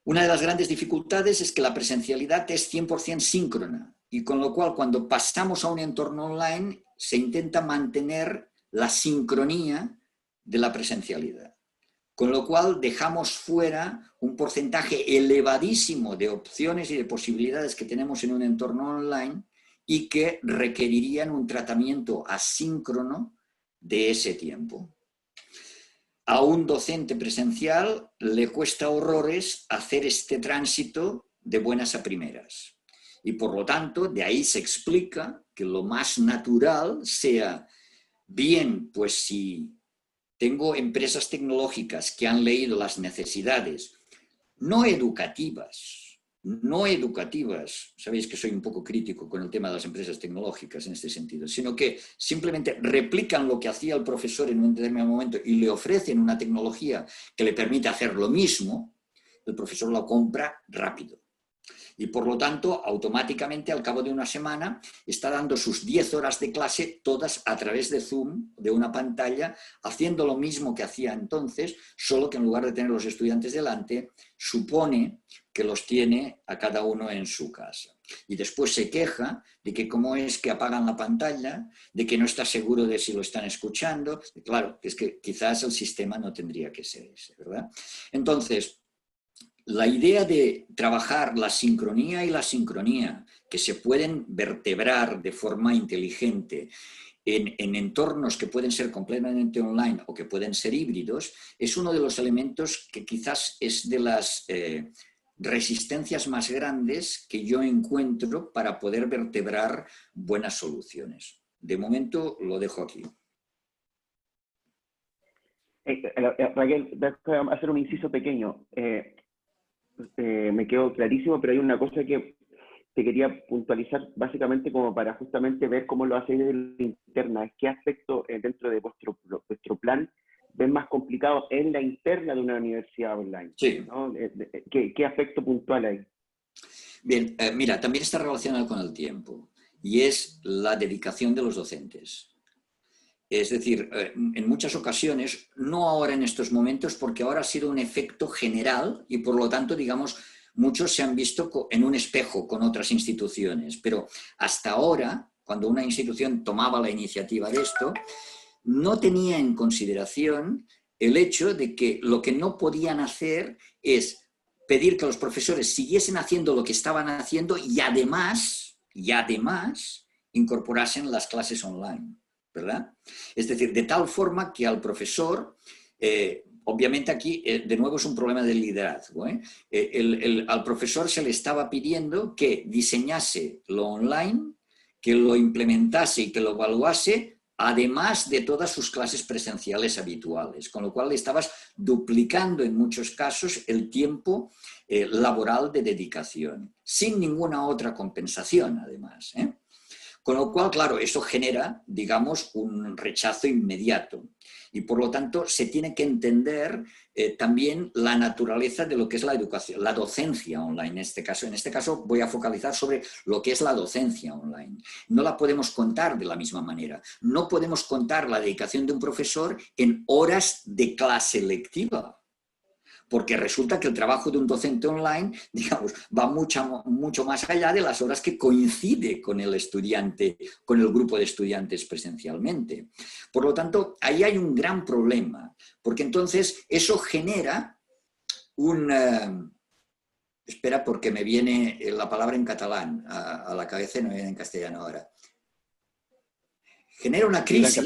Una de las grandes dificultades es que la presencialidad es 100% síncrona y con lo cual cuando pasamos a un entorno online se intenta mantener la sincronía de la presencialidad. Con lo cual dejamos fuera un porcentaje elevadísimo de opciones y de posibilidades que tenemos en un entorno online y que requerirían un tratamiento asíncrono de ese tiempo. A un docente presencial le cuesta horrores hacer este tránsito de buenas a primeras. Y por lo tanto, de ahí se explica que lo más natural sea, bien, pues si tengo empresas tecnológicas que han leído las necesidades no educativas, sabéis que soy un poco crítico con el tema de las empresas tecnológicas en este sentido, sino que simplemente replican lo que hacía el profesor en un determinado momento y le ofrecen una tecnología que le permite hacer lo mismo, el profesor lo compra rápido. Y por lo tanto, automáticamente, al cabo de una semana, está dando sus 10 horas de clase, todas a través de Zoom, de una pantalla, haciendo lo mismo que hacía entonces, solo que en lugar de tener los estudiantes delante, supone que los tiene a cada uno en su casa. Y después se queja de que cómo es que apagan la pantalla, de que no está seguro de si lo están escuchando. Claro, es que quizás el sistema no tendría que ser ese, ¿verdad? Entonces, la idea de trabajar la sincronía y la sincronía, que se pueden vertebrar de forma inteligente en entornos que pueden ser completamente online o que pueden ser híbridos, es uno de los elementos que quizás es de las resistencias más grandes que yo encuentro para poder vertebrar buenas soluciones. De momento lo dejo aquí. Raquel, déjame hacer un inciso pequeño. Me quedó clarísimo, pero hay una cosa que te quería puntualizar básicamente como para justamente ver cómo lo hacéis de la interna. ¿Qué aspecto dentro de vuestro plan ven más complicado en la interna de una universidad online? Sí. ¿No? ¿Qué aspecto puntual hay? Bien, mira, también está relacionado con el tiempo y es la dedicación de los docentes. Es decir, en muchas ocasiones, no ahora en estos momentos, porque ahora ha sido un efecto general y por lo tanto, digamos, muchos se han visto en un espejo con otras instituciones, pero hasta ahora, cuando una institución tomaba la iniciativa de esto, no tenía en consideración el hecho de que lo que no podían hacer es pedir que los profesores siguiesen haciendo lo que estaban haciendo y además incorporasen las clases online, ¿verdad? Es decir, de tal forma que al profesor, obviamente aquí de nuevo es un problema del liderazgo, al profesor se le estaba pidiendo que diseñase lo online, que lo implementase y que lo evaluase, además de todas sus clases presenciales habituales, con lo cual le estabas duplicando en muchos casos el tiempo laboral de dedicación, sin ninguna otra compensación además, Con lo cual, claro, eso genera, digamos, un rechazo inmediato. Y por lo tanto, se tiene que entender también la naturaleza de lo que es la educación, la docencia online en este caso. En este caso voy a focalizar sobre lo que es la docencia online. No la podemos contar de la misma manera. No podemos contar la dedicación de un profesor en horas de clase lectiva. Porque resulta que el trabajo de un docente online, digamos, va mucho más allá de las horas que coincide con el estudiante, con el grupo de estudiantes presencialmente. Por lo tanto, ahí hay un gran problema, porque entonces eso genera un... espera, porque me viene la palabra en catalán a la cabeza y no me viene en castellano ahora. Genera una crisis,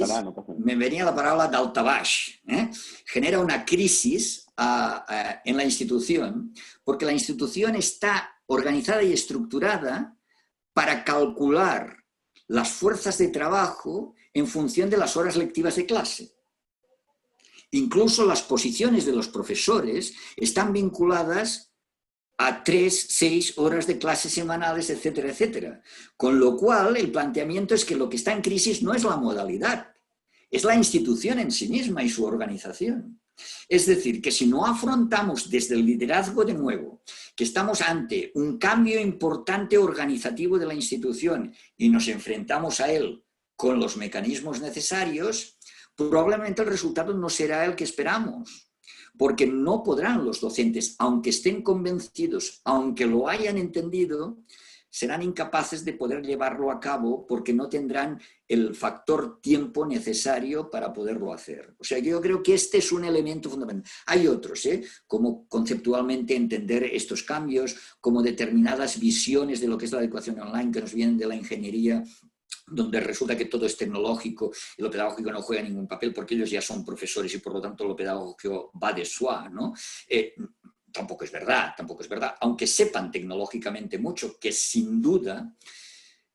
me venía la palabra daltabaix, genera una crisis en la institución, porque la institución está organizada y estructurada para calcular las fuerzas de trabajo en función de las horas lectivas de clase. Incluso las posiciones de los profesores están vinculadas a 3, 6 horas de clases semanales, etcétera, etcétera. Con lo cual, el planteamiento es que lo que está en crisis no es la modalidad, es la institución en sí misma y su organización. Es decir, que si no afrontamos desde el liderazgo de nuevo, que estamos ante un cambio importante organizativo de la institución y nos enfrentamos a él con los mecanismos necesarios, probablemente el resultado no será el que esperamos. Porque no podrán los docentes, aunque estén convencidos, aunque lo hayan entendido, serán incapaces de poder llevarlo a cabo porque no tendrán el factor tiempo necesario para poderlo hacer. O sea, yo creo que este es un elemento fundamental. Hay otros, como conceptualmente entender estos cambios, como determinadas visiones de lo que es la educación online que nos vienen de la ingeniería, donde resulta que todo es tecnológico y lo pedagógico no juega ningún papel porque ellos ya son profesores y por lo tanto lo pedagógico va de soi, ¿no? Tampoco es verdad, aunque sepan tecnológicamente mucho, que sin duda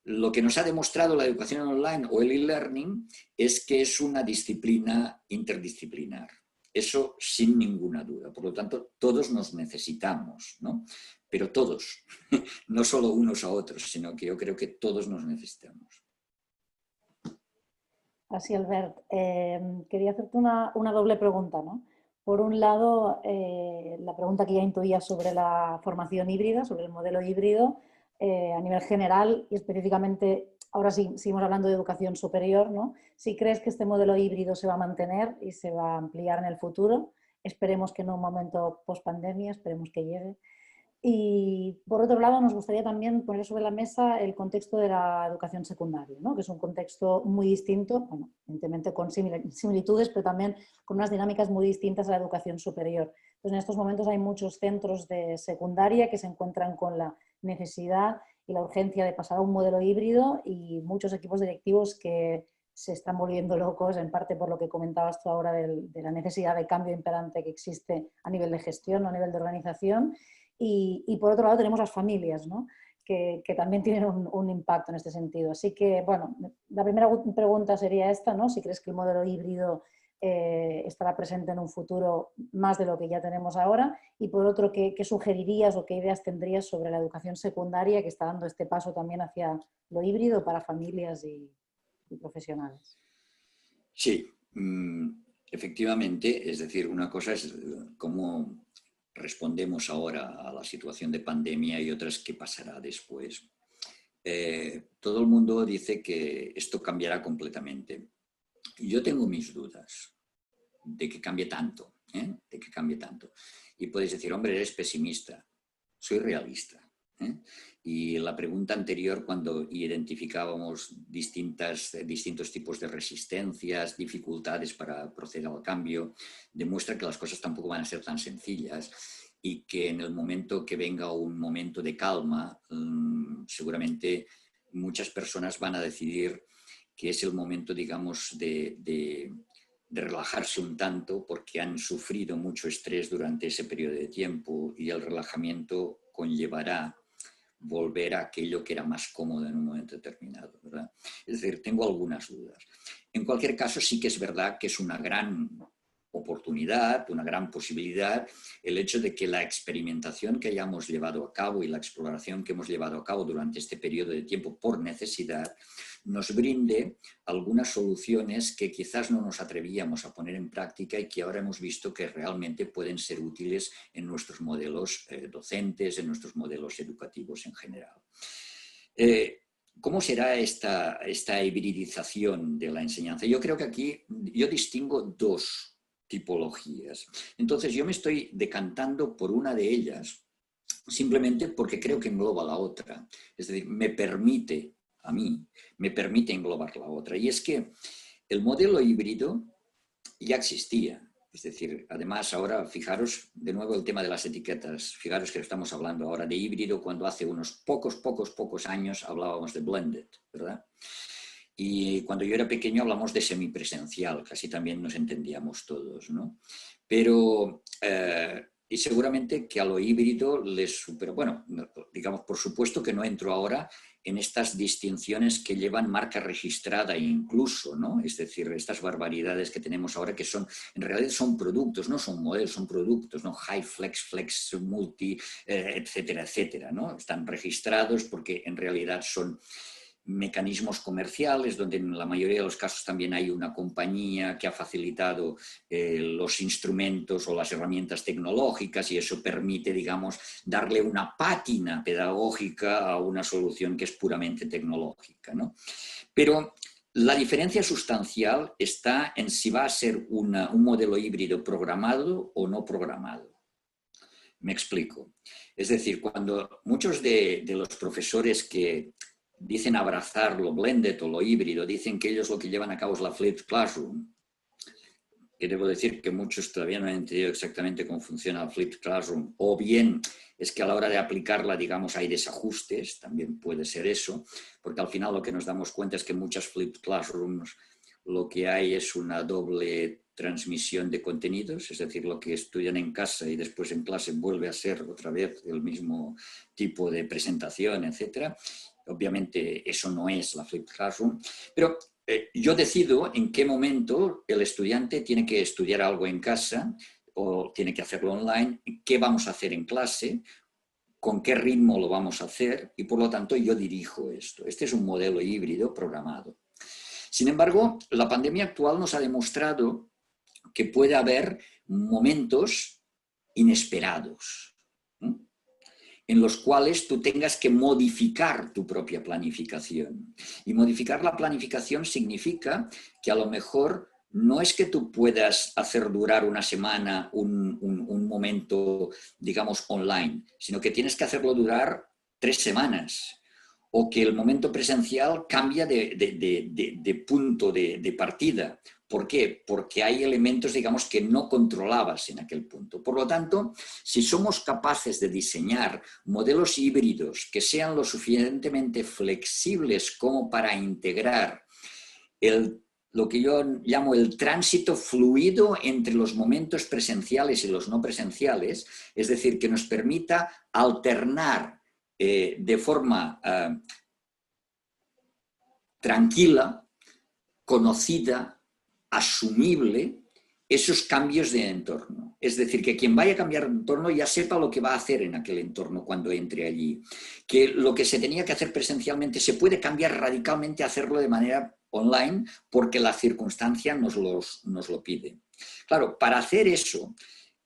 lo que nos ha demostrado la educación online o el e-learning es que es una disciplina interdisciplinar. Eso sin ninguna duda. Por lo tanto, todos nos necesitamos, ¿no? Pero todos, no solo unos a otros, sino que yo creo que todos nos necesitamos. Así, Albert. Quería hacerte una doble pregunta, ¿no? Por un lado, la pregunta que ya intuía sobre la formación híbrida, sobre el modelo híbrido, a nivel general y específicamente, ahora sí, seguimos hablando de educación superior, ¿no? Si crees que este modelo híbrido se va a mantener y se va a ampliar en el futuro, esperemos que en un momento post pandemia, esperemos que llegue. Y por otro lado, nos gustaría también poner sobre la mesa el contexto de la educación secundaria, ¿no? Que es un contexto muy distinto, bueno, evidentemente con similitudes, pero también con unas dinámicas muy distintas a la educación superior. Entonces, en estos momentos hay muchos centros de secundaria que se encuentran con la necesidad y la urgencia de pasar a un modelo híbrido y muchos equipos directivos que se están volviendo locos, en parte por lo que comentabas tú ahora de la necesidad de cambio imperante que existe a nivel de gestión o a nivel de organización. Y por otro lado tenemos las familias, ¿no? que también tienen un impacto en este sentido. Así que, bueno, la primera pregunta sería esta, ¿no? Si crees que el modelo híbrido estará presente en un futuro más de lo que ya tenemos ahora. Y por otro, ¿qué sugerirías o qué ideas tendrías sobre la educación secundaria que está dando este paso también hacia lo híbrido para familias y profesionales? Sí, efectivamente, es decir, una cosa es cómo respondemos ahora a la situación de pandemia y otra es qué pasará después. Todo el mundo dice que esto cambiará completamente. Yo tengo mis dudas de que cambie tanto, de que cambie tanto. Y podéis decir, hombre, eres pesimista. Soy realista. Y la pregunta anterior, cuando identificábamos distintos tipos de resistencias, dificultades para proceder al cambio, demuestra que las cosas tampoco van a ser tan sencillas y que en el momento que venga un momento de calma, seguramente muchas personas van a decidir que es el momento, digamos, de relajarse un tanto porque han sufrido mucho estrés durante ese periodo de tiempo y el relajamiento conllevará volver a aquello que era más cómodo en un momento determinado, ¿verdad? Es decir, tengo algunas dudas. En cualquier caso, sí que es verdad que es una gran oportunidad, una gran posibilidad, el hecho de que la experimentación que hayamos llevado a cabo y la exploración que hemos llevado a cabo durante este periodo de tiempo por necesidad nos brinde algunas soluciones que quizás no nos atrevíamos a poner en práctica y que ahora hemos visto que realmente pueden ser útiles en nuestros modelos docentes, en nuestros modelos educativos en general. ¿Cómo será esta hibridización de la enseñanza? Yo creo que aquí yo distingo dos tipologías. Entonces yo me estoy decantando por una de ellas simplemente porque creo que engloba la otra. Es decir, me permite englobar la otra. Y es que el modelo híbrido ya existía. Es decir, además ahora, fijaros de nuevo el tema de las etiquetas. Fijaros que estamos hablando ahora de híbrido cuando hace unos pocos años hablábamos de blended, ¿verdad? Y cuando yo era pequeño hablamos de semipresencial, casi también nos entendíamos todos, ¿no? Pero, y seguramente que a lo híbrido les supera, bueno, digamos, por supuesto que no entro ahora en estas distinciones que llevan marca registrada incluso, ¿no? Es decir, estas barbaridades que tenemos ahora que son, en realidad son productos, no son modelos, son productos, ¿no? High flex, flex, multi, etcétera, etcétera, ¿no? Están registrados porque en realidad son mecanismos comerciales, donde en la mayoría de los casos también hay una compañía que ha facilitado los instrumentos o las herramientas tecnológicas y eso permite, digamos, darle una pátina pedagógica a una solución que es puramente tecnológica, ¿no? Pero la diferencia sustancial está en si va a ser un modelo híbrido programado o no programado. Me explico. Es decir, cuando muchos de los profesores que dicen abrazar lo blended o lo híbrido, dicen que ellos lo que llevan a cabo es la flipped classroom. Y debo decir que muchos todavía no han entendido exactamente cómo funciona la flipped classroom. O bien es que a la hora de aplicarla, digamos, hay desajustes, también puede ser eso, porque al final lo que nos damos cuenta es que en muchas flipped classrooms lo que hay es una doble transmisión de contenidos, es decir, lo que estudian en casa y después en clase vuelve a ser otra vez el mismo tipo de presentación, etcétera. Obviamente eso no es la flipped classroom, pero yo decido en qué momento el estudiante tiene que estudiar algo en casa o tiene que hacerlo online, qué vamos a hacer en clase, con qué ritmo lo vamos a hacer y por lo tanto yo dirijo esto. Este es un modelo híbrido programado. Sin embargo, la pandemia actual nos ha demostrado que puede haber momentos inesperados, ¿no?, en los cuales tú tengas que modificar tu propia planificación. Y modificar la planificación significa que a lo mejor no es que tú puedas hacer durar una semana un momento, digamos, online, sino que tienes que hacerlo durar 3 semanas. O que el momento presencial cambia de punto de partida. ¿Por qué? Porque hay elementos, digamos, que no controlabas en aquel punto. Por lo tanto, si somos capaces de diseñar modelos híbridos que sean lo suficientemente flexibles como para integrar lo que yo llamo el tránsito fluido entre los momentos presenciales y los no presenciales, es decir, que nos permita alternar de forma tranquila, conocida, asumible, esos cambios de entorno. Es decir, que quien vaya a cambiar de entorno ya sepa lo que va a hacer en aquel entorno cuando entre allí. Que lo que se tenía que hacer presencialmente se puede cambiar radicalmente a hacerlo de manera online porque la circunstancia nos lo pide. Claro, para hacer eso,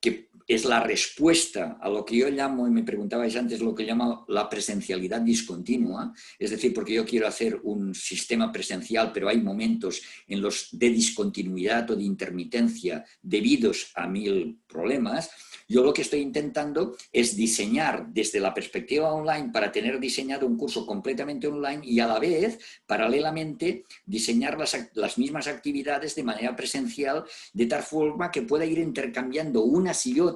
que es la respuesta a lo que yo llamo, y me preguntabais antes, lo que llamo la presencialidad discontinua, es decir, porque yo quiero hacer un sistema presencial, pero hay momentos en los de discontinuidad o de intermitencia debidos a 1000 problemas. Yo lo que estoy intentando es diseñar desde la perspectiva online para tener diseñado un curso completamente online y a la vez, paralelamente, diseñar las mismas actividades de manera presencial de tal forma que pueda ir intercambiando unas y otras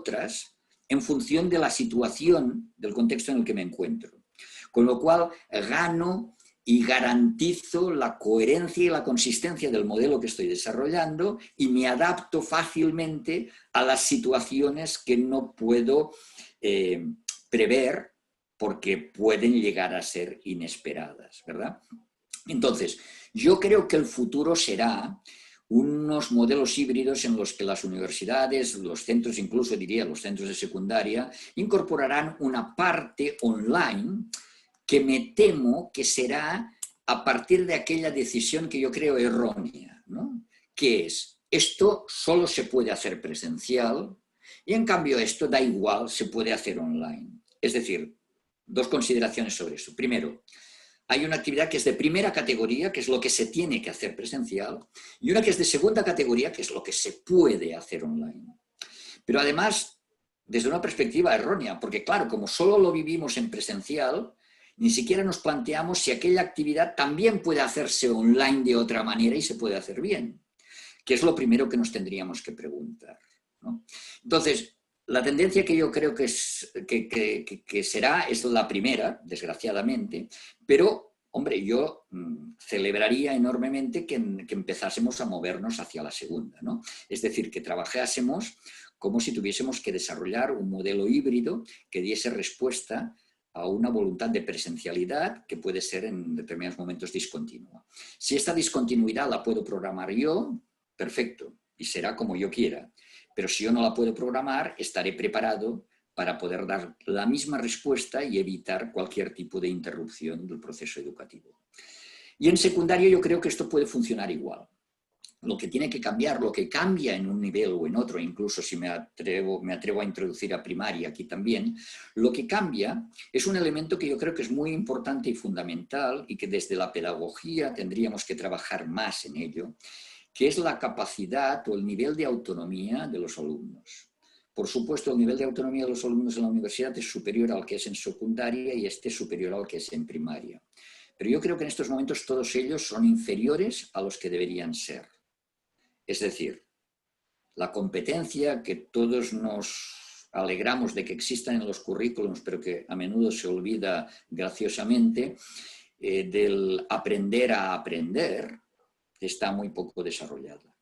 en función de la situación, del contexto en el que me encuentro. Con lo cual, gano y garantizo la coherencia y la consistencia del modelo que estoy desarrollando y me adapto fácilmente a las situaciones que no puedo prever porque pueden llegar a ser inesperadas, ¿verdad? Entonces, yo creo que el futuro será unos modelos híbridos en los que las universidades, los centros, incluso diría los centros de secundaria, incorporarán una parte online que me temo que será a partir de aquella decisión que yo creo errónea, ¿no? Que es, esto solo se puede hacer presencial y en cambio esto da igual, se puede hacer online. Es decir, 2 consideraciones sobre eso. Primero, hay una actividad que es de primera categoría, que es lo que se tiene que hacer presencial, y una que es de segunda categoría, que es lo que se puede hacer online. Pero además, desde una perspectiva errónea, porque claro, como solo lo vivimos en presencial, ni siquiera nos planteamos si aquella actividad también puede hacerse online de otra manera y se puede hacer bien, que es lo primero que nos tendríamos que preguntar, ¿no? Entonces, la tendencia que yo creo que será es la primera, desgraciadamente, pero, hombre, yo celebraría enormemente que empezásemos a movernos hacia la segunda, ¿no? Es decir, que trabajásemos como si tuviésemos que desarrollar un modelo híbrido que diese respuesta a una voluntad de presencialidad que puede ser en determinados momentos discontinua. Si esta discontinuidad la puedo programar yo, perfecto, y será como yo quiera. Pero si yo no la puedo programar, estaré preparado para poder dar la misma respuesta y evitar cualquier tipo de interrupción del proceso educativo. Y en secundaria yo creo que esto puede funcionar igual. Lo que tiene que cambiar, lo que cambia en un nivel o en otro, incluso si me atrevo a introducir a primaria aquí también, lo que cambia es un elemento que yo creo que es muy importante y fundamental y que desde la pedagogía tendríamos que trabajar más en ello, que es la capacidad o el nivel de autonomía de los alumnos. Por supuesto, el nivel de autonomía de los alumnos en la universidad es superior al que es en secundaria y este es superior al que es en primaria. Pero yo creo que en estos momentos todos ellos son inferiores a los que deberían ser. Es decir, la competencia que todos nos alegramos de que existan en los currículums, pero que a menudo se olvida graciosamente, del aprender a aprender, está muy poco desarrollada.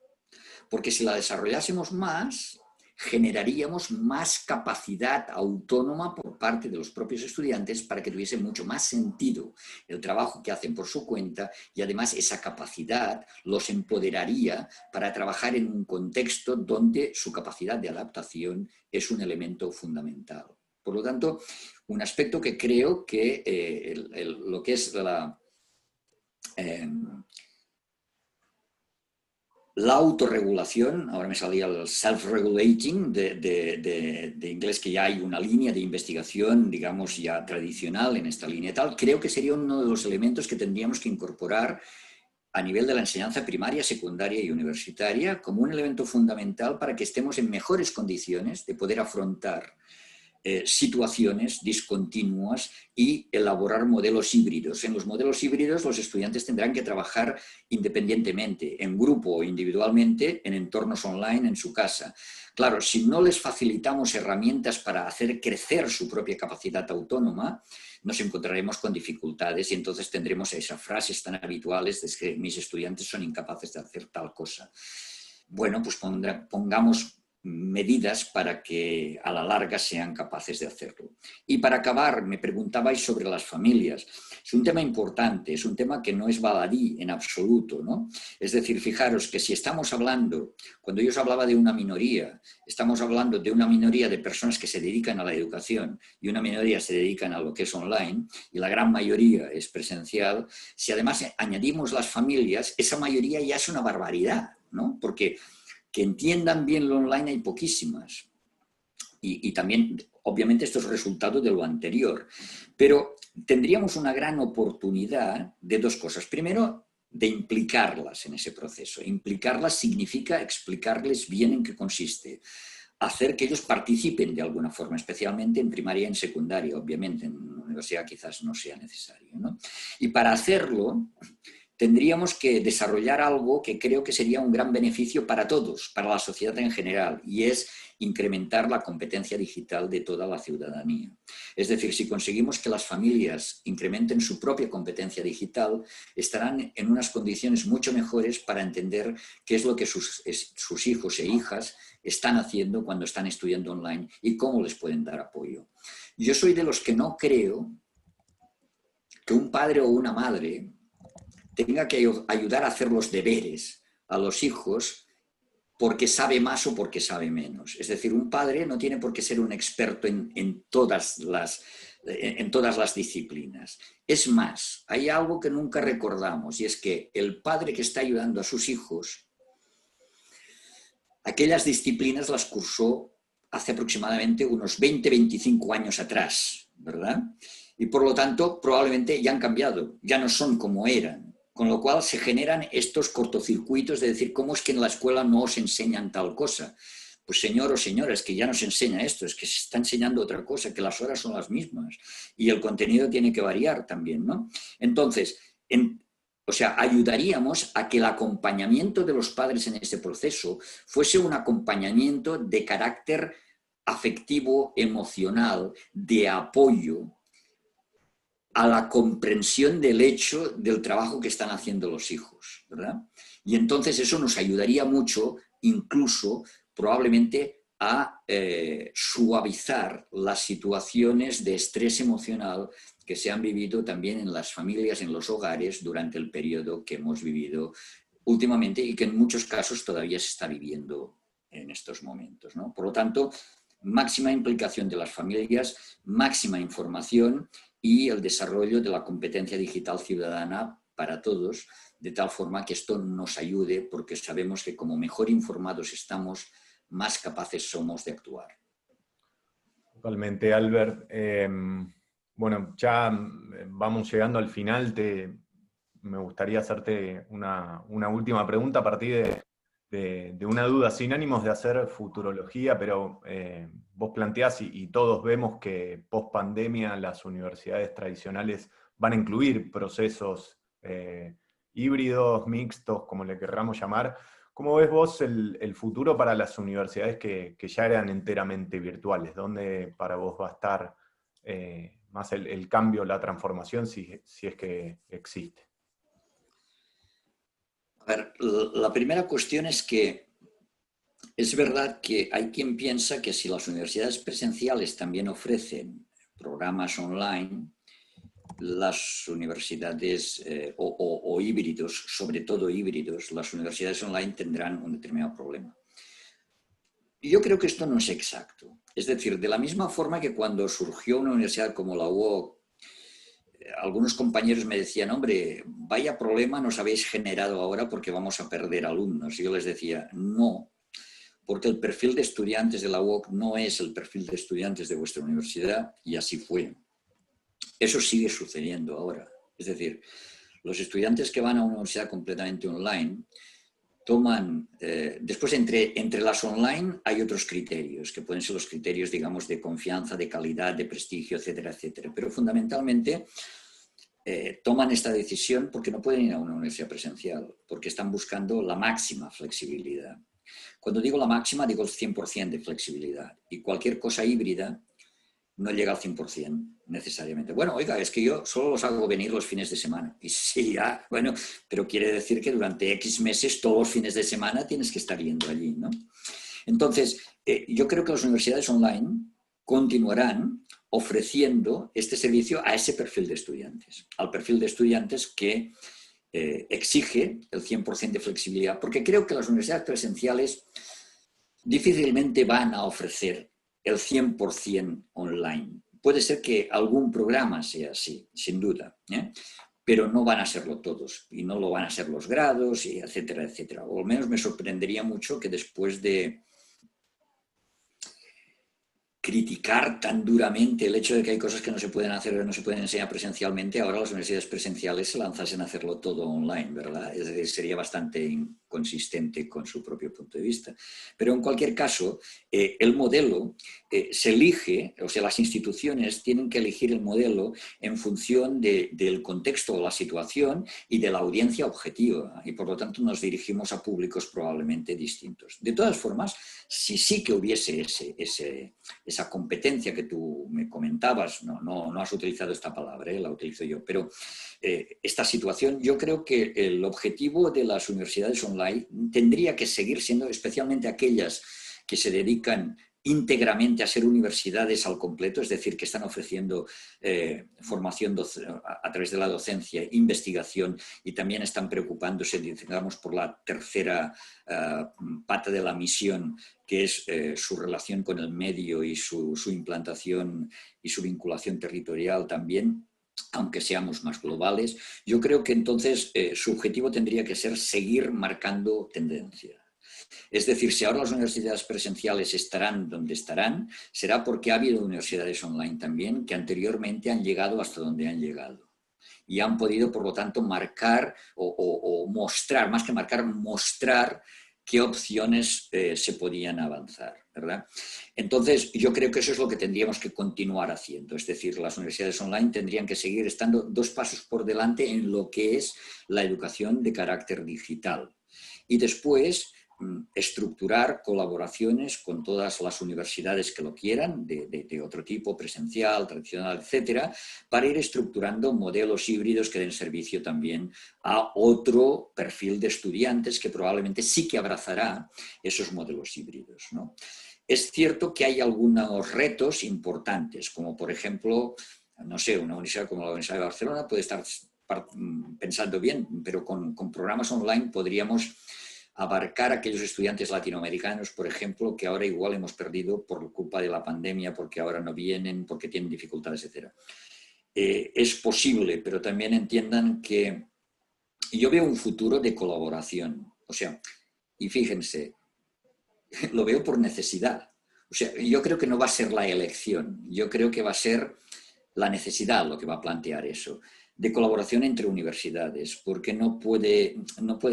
Porque si la desarrollásemos más, generaríamos más capacidad autónoma por parte de los propios estudiantes para que tuviese mucho más sentido el trabajo que hacen por su cuenta y además esa capacidad los empoderaría para trabajar en un contexto donde su capacidad de adaptación es un elemento fundamental. Por lo tanto, un aspecto que creo que lo que es la autorregulación, ahora me salía el self-regulating, de inglés, que ya hay una línea de investigación, digamos, ya tradicional en esta línea y tal, creo que sería uno de los elementos que tendríamos que incorporar a nivel de la enseñanza primaria, secundaria y universitaria como un elemento fundamental para que estemos en mejores condiciones de poder afrontar situaciones discontinuas y elaborar modelos híbridos. En los modelos híbridos los estudiantes tendrán que trabajar independientemente, en grupo o individualmente, en entornos online, en su casa. Claro, si no les facilitamos herramientas para hacer crecer su propia capacidad autónoma, nos encontraremos con dificultades y entonces tendremos esas frases tan habituales de que mis estudiantes son incapaces de hacer tal cosa. Bueno, pues pongamos medidas para que a la larga sean capaces de hacerlo. Y para acabar, me preguntabais sobre las familias. Es un tema importante, es un tema que no es baladí en absoluto, ¿no? Es decir, fijaros que si estamos hablando, cuando yo os hablaba de una minoría, estamos hablando de una minoría de personas que se dedican a la educación y una minoría se dedican a lo que es online y la gran mayoría es presencial, si además añadimos las familias, esa mayoría ya es una barbaridad, ¿no? Porque que entiendan bien lo online hay poquísimas. Y también, obviamente, esto es resultado de lo anterior. Pero tendríamos una gran oportunidad de dos cosas. Primero, de implicarlas en ese proceso. Implicarlas significa explicarles bien en qué consiste. Hacer que ellos participen de alguna forma, especialmente en primaria y en secundaria. Obviamente, en la universidad quizás no sea necesario, ¿no? Y para hacerlo, tendríamos que desarrollar algo que creo que sería un gran beneficio para todos, para la sociedad en general, y es incrementar la competencia digital de toda la ciudadanía. Es decir, si conseguimos que las familias incrementen su propia competencia digital, estarán en unas condiciones mucho mejores para entender qué es lo que sus hijos e hijas están haciendo cuando están estudiando online y cómo les pueden dar apoyo. Yo soy de los que no creo que un padre o una madre tenga que ayudar a hacer los deberes a los hijos porque sabe más o porque sabe menos. Es decir, un padre no tiene por qué ser un experto en todas las disciplinas. Es más, hay algo que nunca recordamos y es que el padre que está ayudando a sus hijos, aquellas disciplinas las cursó hace aproximadamente unos 20-25 años atrás, ¿verdad? Y por lo tanto, probablemente ya han cambiado, ya no son como eran. Con lo cual se generan estos cortocircuitos de decir, ¿cómo es que en la escuela no os enseñan tal cosa? Pues señor o señora, es que ya no se enseña esto, es que se está enseñando otra cosa, que las horas son las mismas y el contenido tiene que variar también, ¿no? Entonces, ayudaríamos a que el acompañamiento de los padres en este proceso fuese un acompañamiento de carácter afectivo, emocional, de apoyo, a la comprensión del hecho del trabajo que están haciendo los hijos, ¿verdad? Y entonces eso nos ayudaría mucho, incluso probablemente a suavizar las situaciones de estrés emocional que se han vivido también en las familias, en los hogares, durante el periodo que hemos vivido últimamente y que en muchos casos todavía se está viviendo en estos momentos, ¿no? Por lo tanto, máxima implicación de las familias, máxima información y el desarrollo de la competencia digital ciudadana para todos, de tal forma que esto nos ayude, porque sabemos que como mejor informados estamos, más capaces somos de actuar. Totalmente, Albert. Bueno, ya vamos llegando al final. Me gustaría hacerte una última pregunta a partir de una duda, sin ánimos de hacer futurología, pero vos planteás y todos vemos que post pandemia las universidades tradicionales van a incluir procesos híbridos, mixtos, como le querramos llamar. ¿Cómo ves vos el futuro para las universidades que ya eran enteramente virtuales? ¿Dónde para vos va a estar más el cambio, la transformación, si es que existe? A ver, la primera cuestión es que es verdad que hay quien piensa que si las universidades presenciales también ofrecen programas online, las universidades o híbridos, sobre todo híbridos, las universidades online tendrán un determinado problema. Yo creo que esto no es exacto. Es decir, de la misma forma que cuando surgió una universidad como la UOC, algunos compañeros me decían, hombre, vaya problema nos habéis generado ahora porque vamos a perder alumnos. Y yo les decía, no, porque el perfil de estudiantes de la UOC no es el perfil de estudiantes de vuestra universidad, y así fue. Eso sigue sucediendo ahora. Es decir, los estudiantes que van a una universidad completamente online toman, después entre las online hay otros criterios, que pueden ser los criterios, digamos, de confianza, de calidad, de prestigio, etcétera, etcétera. Pero fundamentalmente toman esta decisión porque no pueden ir a una universidad presencial, porque están buscando la máxima flexibilidad. Cuando digo la máxima, digo el 100% de flexibilidad. Y cualquier cosa híbrida no llega al 100% necesariamente. Bueno, oiga, es que yo solo los hago venir los fines de semana. Y sí, ya, bueno, pero quiere decir que durante X meses, todos los fines de semana, tienes que estar yendo allí, ¿no? Entonces, yo creo que las universidades online continuarán ofreciendo este servicio a ese perfil de estudiantes, al perfil de estudiantes que exige el 100% de flexibilidad, porque creo que las universidades presenciales difícilmente van a ofrecer el 100% online. Puede ser que algún programa sea así, sin duda, pero no van a serlo todos, y no lo van a ser los grados, y etcétera, etcétera. O al menos me sorprendería mucho que después de criticar tan duramente el hecho de que hay cosas que no se pueden hacer o no se pueden enseñar presencialmente, ahora las universidades presenciales se lanzasen a hacerlo todo online, ¿verdad? Es decir, sería bastante inconsistente con su propio punto de vista. Pero en cualquier caso, el modelo se elige, o sea, las instituciones tienen que elegir el modelo en función del contexto o la situación y de la audiencia objetiva, y por lo tanto nos dirigimos a públicos probablemente distintos. De todas formas, si sí que hubiese esa competencia que tú me comentabas, no has utilizado esta palabra, la utilizo yo, pero esta situación, yo creo que el objetivo de las universidades online tendría que seguir siendo, especialmente aquellas que se dedican íntegramente a ser universidades al completo, es decir, que están ofreciendo formación a través de la docencia, investigación, y también están preocupándose, digamos, por la tercera pata de la misión, que es su relación con el medio y su implantación y su vinculación territorial también, aunque seamos más globales. Yo creo que entonces su objetivo tendría que ser seguir marcando tendencia. Es decir, si ahora las universidades presenciales estarán donde estarán, será porque ha habido universidades online también que anteriormente han llegado hasta donde han llegado. Y han podido, por lo tanto, marcar o mostrar, más que marcar, mostrar qué opciones se podían avanzar, ¿verdad? Entonces, yo creo que eso es lo que tendríamos que continuar haciendo. Es decir, las universidades online tendrían que seguir estando 2 pasos por delante en lo que es la educación de carácter digital. Y después estructurar colaboraciones con todas las universidades que lo quieran, de otro tipo, presencial, tradicional, etcétera, para ir estructurando modelos híbridos que den servicio también a otro perfil de estudiantes que probablemente sí que abrazará esos modelos híbridos, ¿no? Es cierto que hay algunos retos importantes, como por ejemplo, no sé, una universidad como la Universidad de Barcelona puede estar pensando bien, pero con programas online podríamos abarcar a aquellos estudiantes latinoamericanos, por ejemplo, que ahora igual hemos perdido por culpa de la pandemia, porque ahora no vienen, porque tienen dificultades, etc. Es posible, pero también entiendan que yo veo un futuro de colaboración. O sea, y fíjense, lo veo por necesidad. O sea, yo creo que no va a ser la elección, yo creo que va a ser la necesidad lo que va a plantear eso, de colaboración entre universidades, porque no puede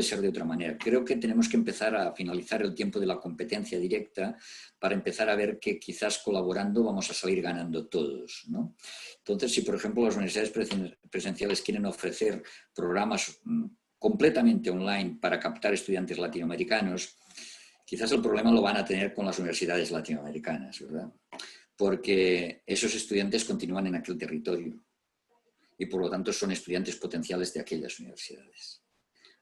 ser de otra manera. Creo que tenemos que empezar a finalizar el tiempo de la competencia directa para empezar a ver que quizás colaborando vamos a salir ganando todos, ¿no? Entonces, si por ejemplo las universidades presenciales quieren ofrecer programas completamente online para captar estudiantes latinoamericanos, quizás el problema lo van a tener con las universidades latinoamericanas, ¿verdad? Porque esos estudiantes continúan en aquel territorio y por lo tanto son estudiantes potenciales de aquellas universidades.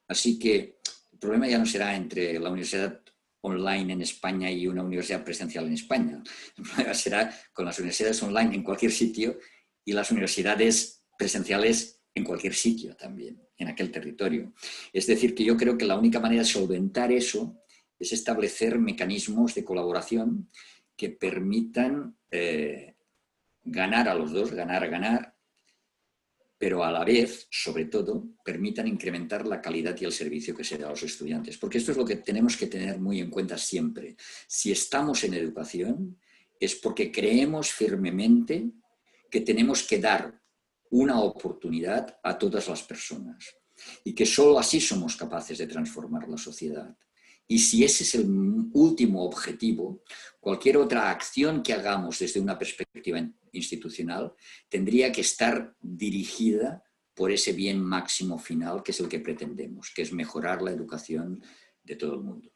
Así que el problema ya no será entre la universidad online en España y una universidad presencial en España. El problema será con las universidades online en cualquier sitio y las universidades presenciales en cualquier sitio también, en aquel territorio. Es decir, que yo creo que la única manera de solventar eso es establecer mecanismos de colaboración que permitan ganar a los dos, ganar, pero a la vez, sobre todo, permitan incrementar la calidad y el servicio que se da a los estudiantes. Porque esto es lo que tenemos que tener muy en cuenta siempre. Si estamos en educación, es porque creemos firmemente que tenemos que dar una oportunidad a todas las personas y que solo así somos capaces de transformar la sociedad. Y si ese es el último objetivo, cualquier otra acción que hagamos desde una perspectiva institucional tendría que estar dirigida por ese bien máximo final, que es el que pretendemos, que es mejorar la educación de todo el mundo.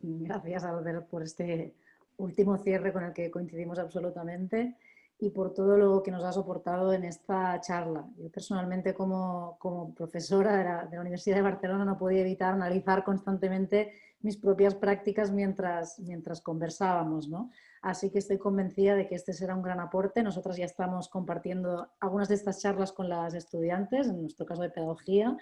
Gracias, Albert, por este último cierre con el que coincidimos absolutamente y por todo lo que nos has aportado en esta charla. Yo personalmente, como profesora de la Universidad de Barcelona, no podía evitar analizar constantemente mis propias prácticas mientras conversábamos, ¿no? Así que estoy convencida de que este será un gran aporte. Nosotras ya estamos compartiendo algunas de estas charlas con las estudiantes, en nuestro caso de pedagogía,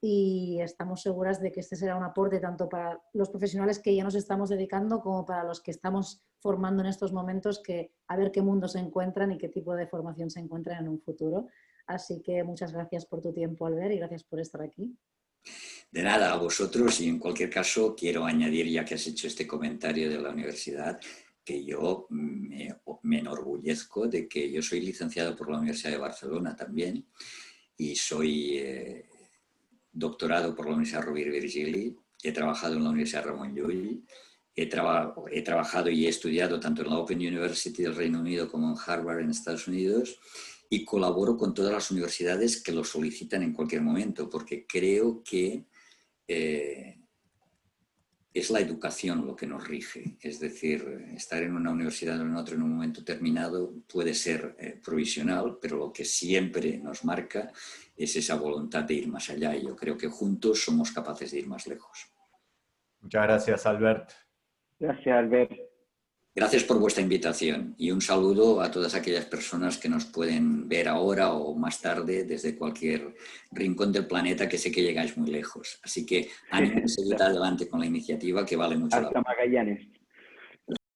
y estamos seguras de que este será un aporte tanto para los profesionales que ya nos estamos dedicando como para los que estamos formando en estos momentos, que a ver qué mundo se encuentran y qué tipo de formación se encuentran en un futuro. Así que muchas gracias por tu tiempo, Albert, y gracias por estar aquí. De nada, a vosotros, y en cualquier caso quiero añadir, ya que has hecho este comentario de la universidad, que yo me enorgullezco de que yo soy licenciado por la Universidad de Barcelona también y soy doctorado por la Universidad Rovira i Virgili, he trabajado en la Universidad Ramon Llull, he trabajado y he estudiado tanto en la Open University del Reino Unido como en Harvard en Estados Unidos y colaboro con todas las universidades que lo solicitan en cualquier momento, porque creo que es la educación lo que nos rige. Es decir, estar en una universidad o en otra en un momento determinado puede ser provisional, pero lo que siempre nos marca es esa voluntad de ir más allá, y yo creo que juntos somos capaces de ir más lejos. Muchas gracias, Albert. Gracias, Albert. Gracias por vuestra invitación y un saludo a todas aquellas personas que nos pueden ver ahora o más tarde desde cualquier rincón del planeta, que sé que llegáis muy lejos. Así que ánimo a seguir adelante con la iniciativa, que vale mucho la pena. Hasta Magallanes.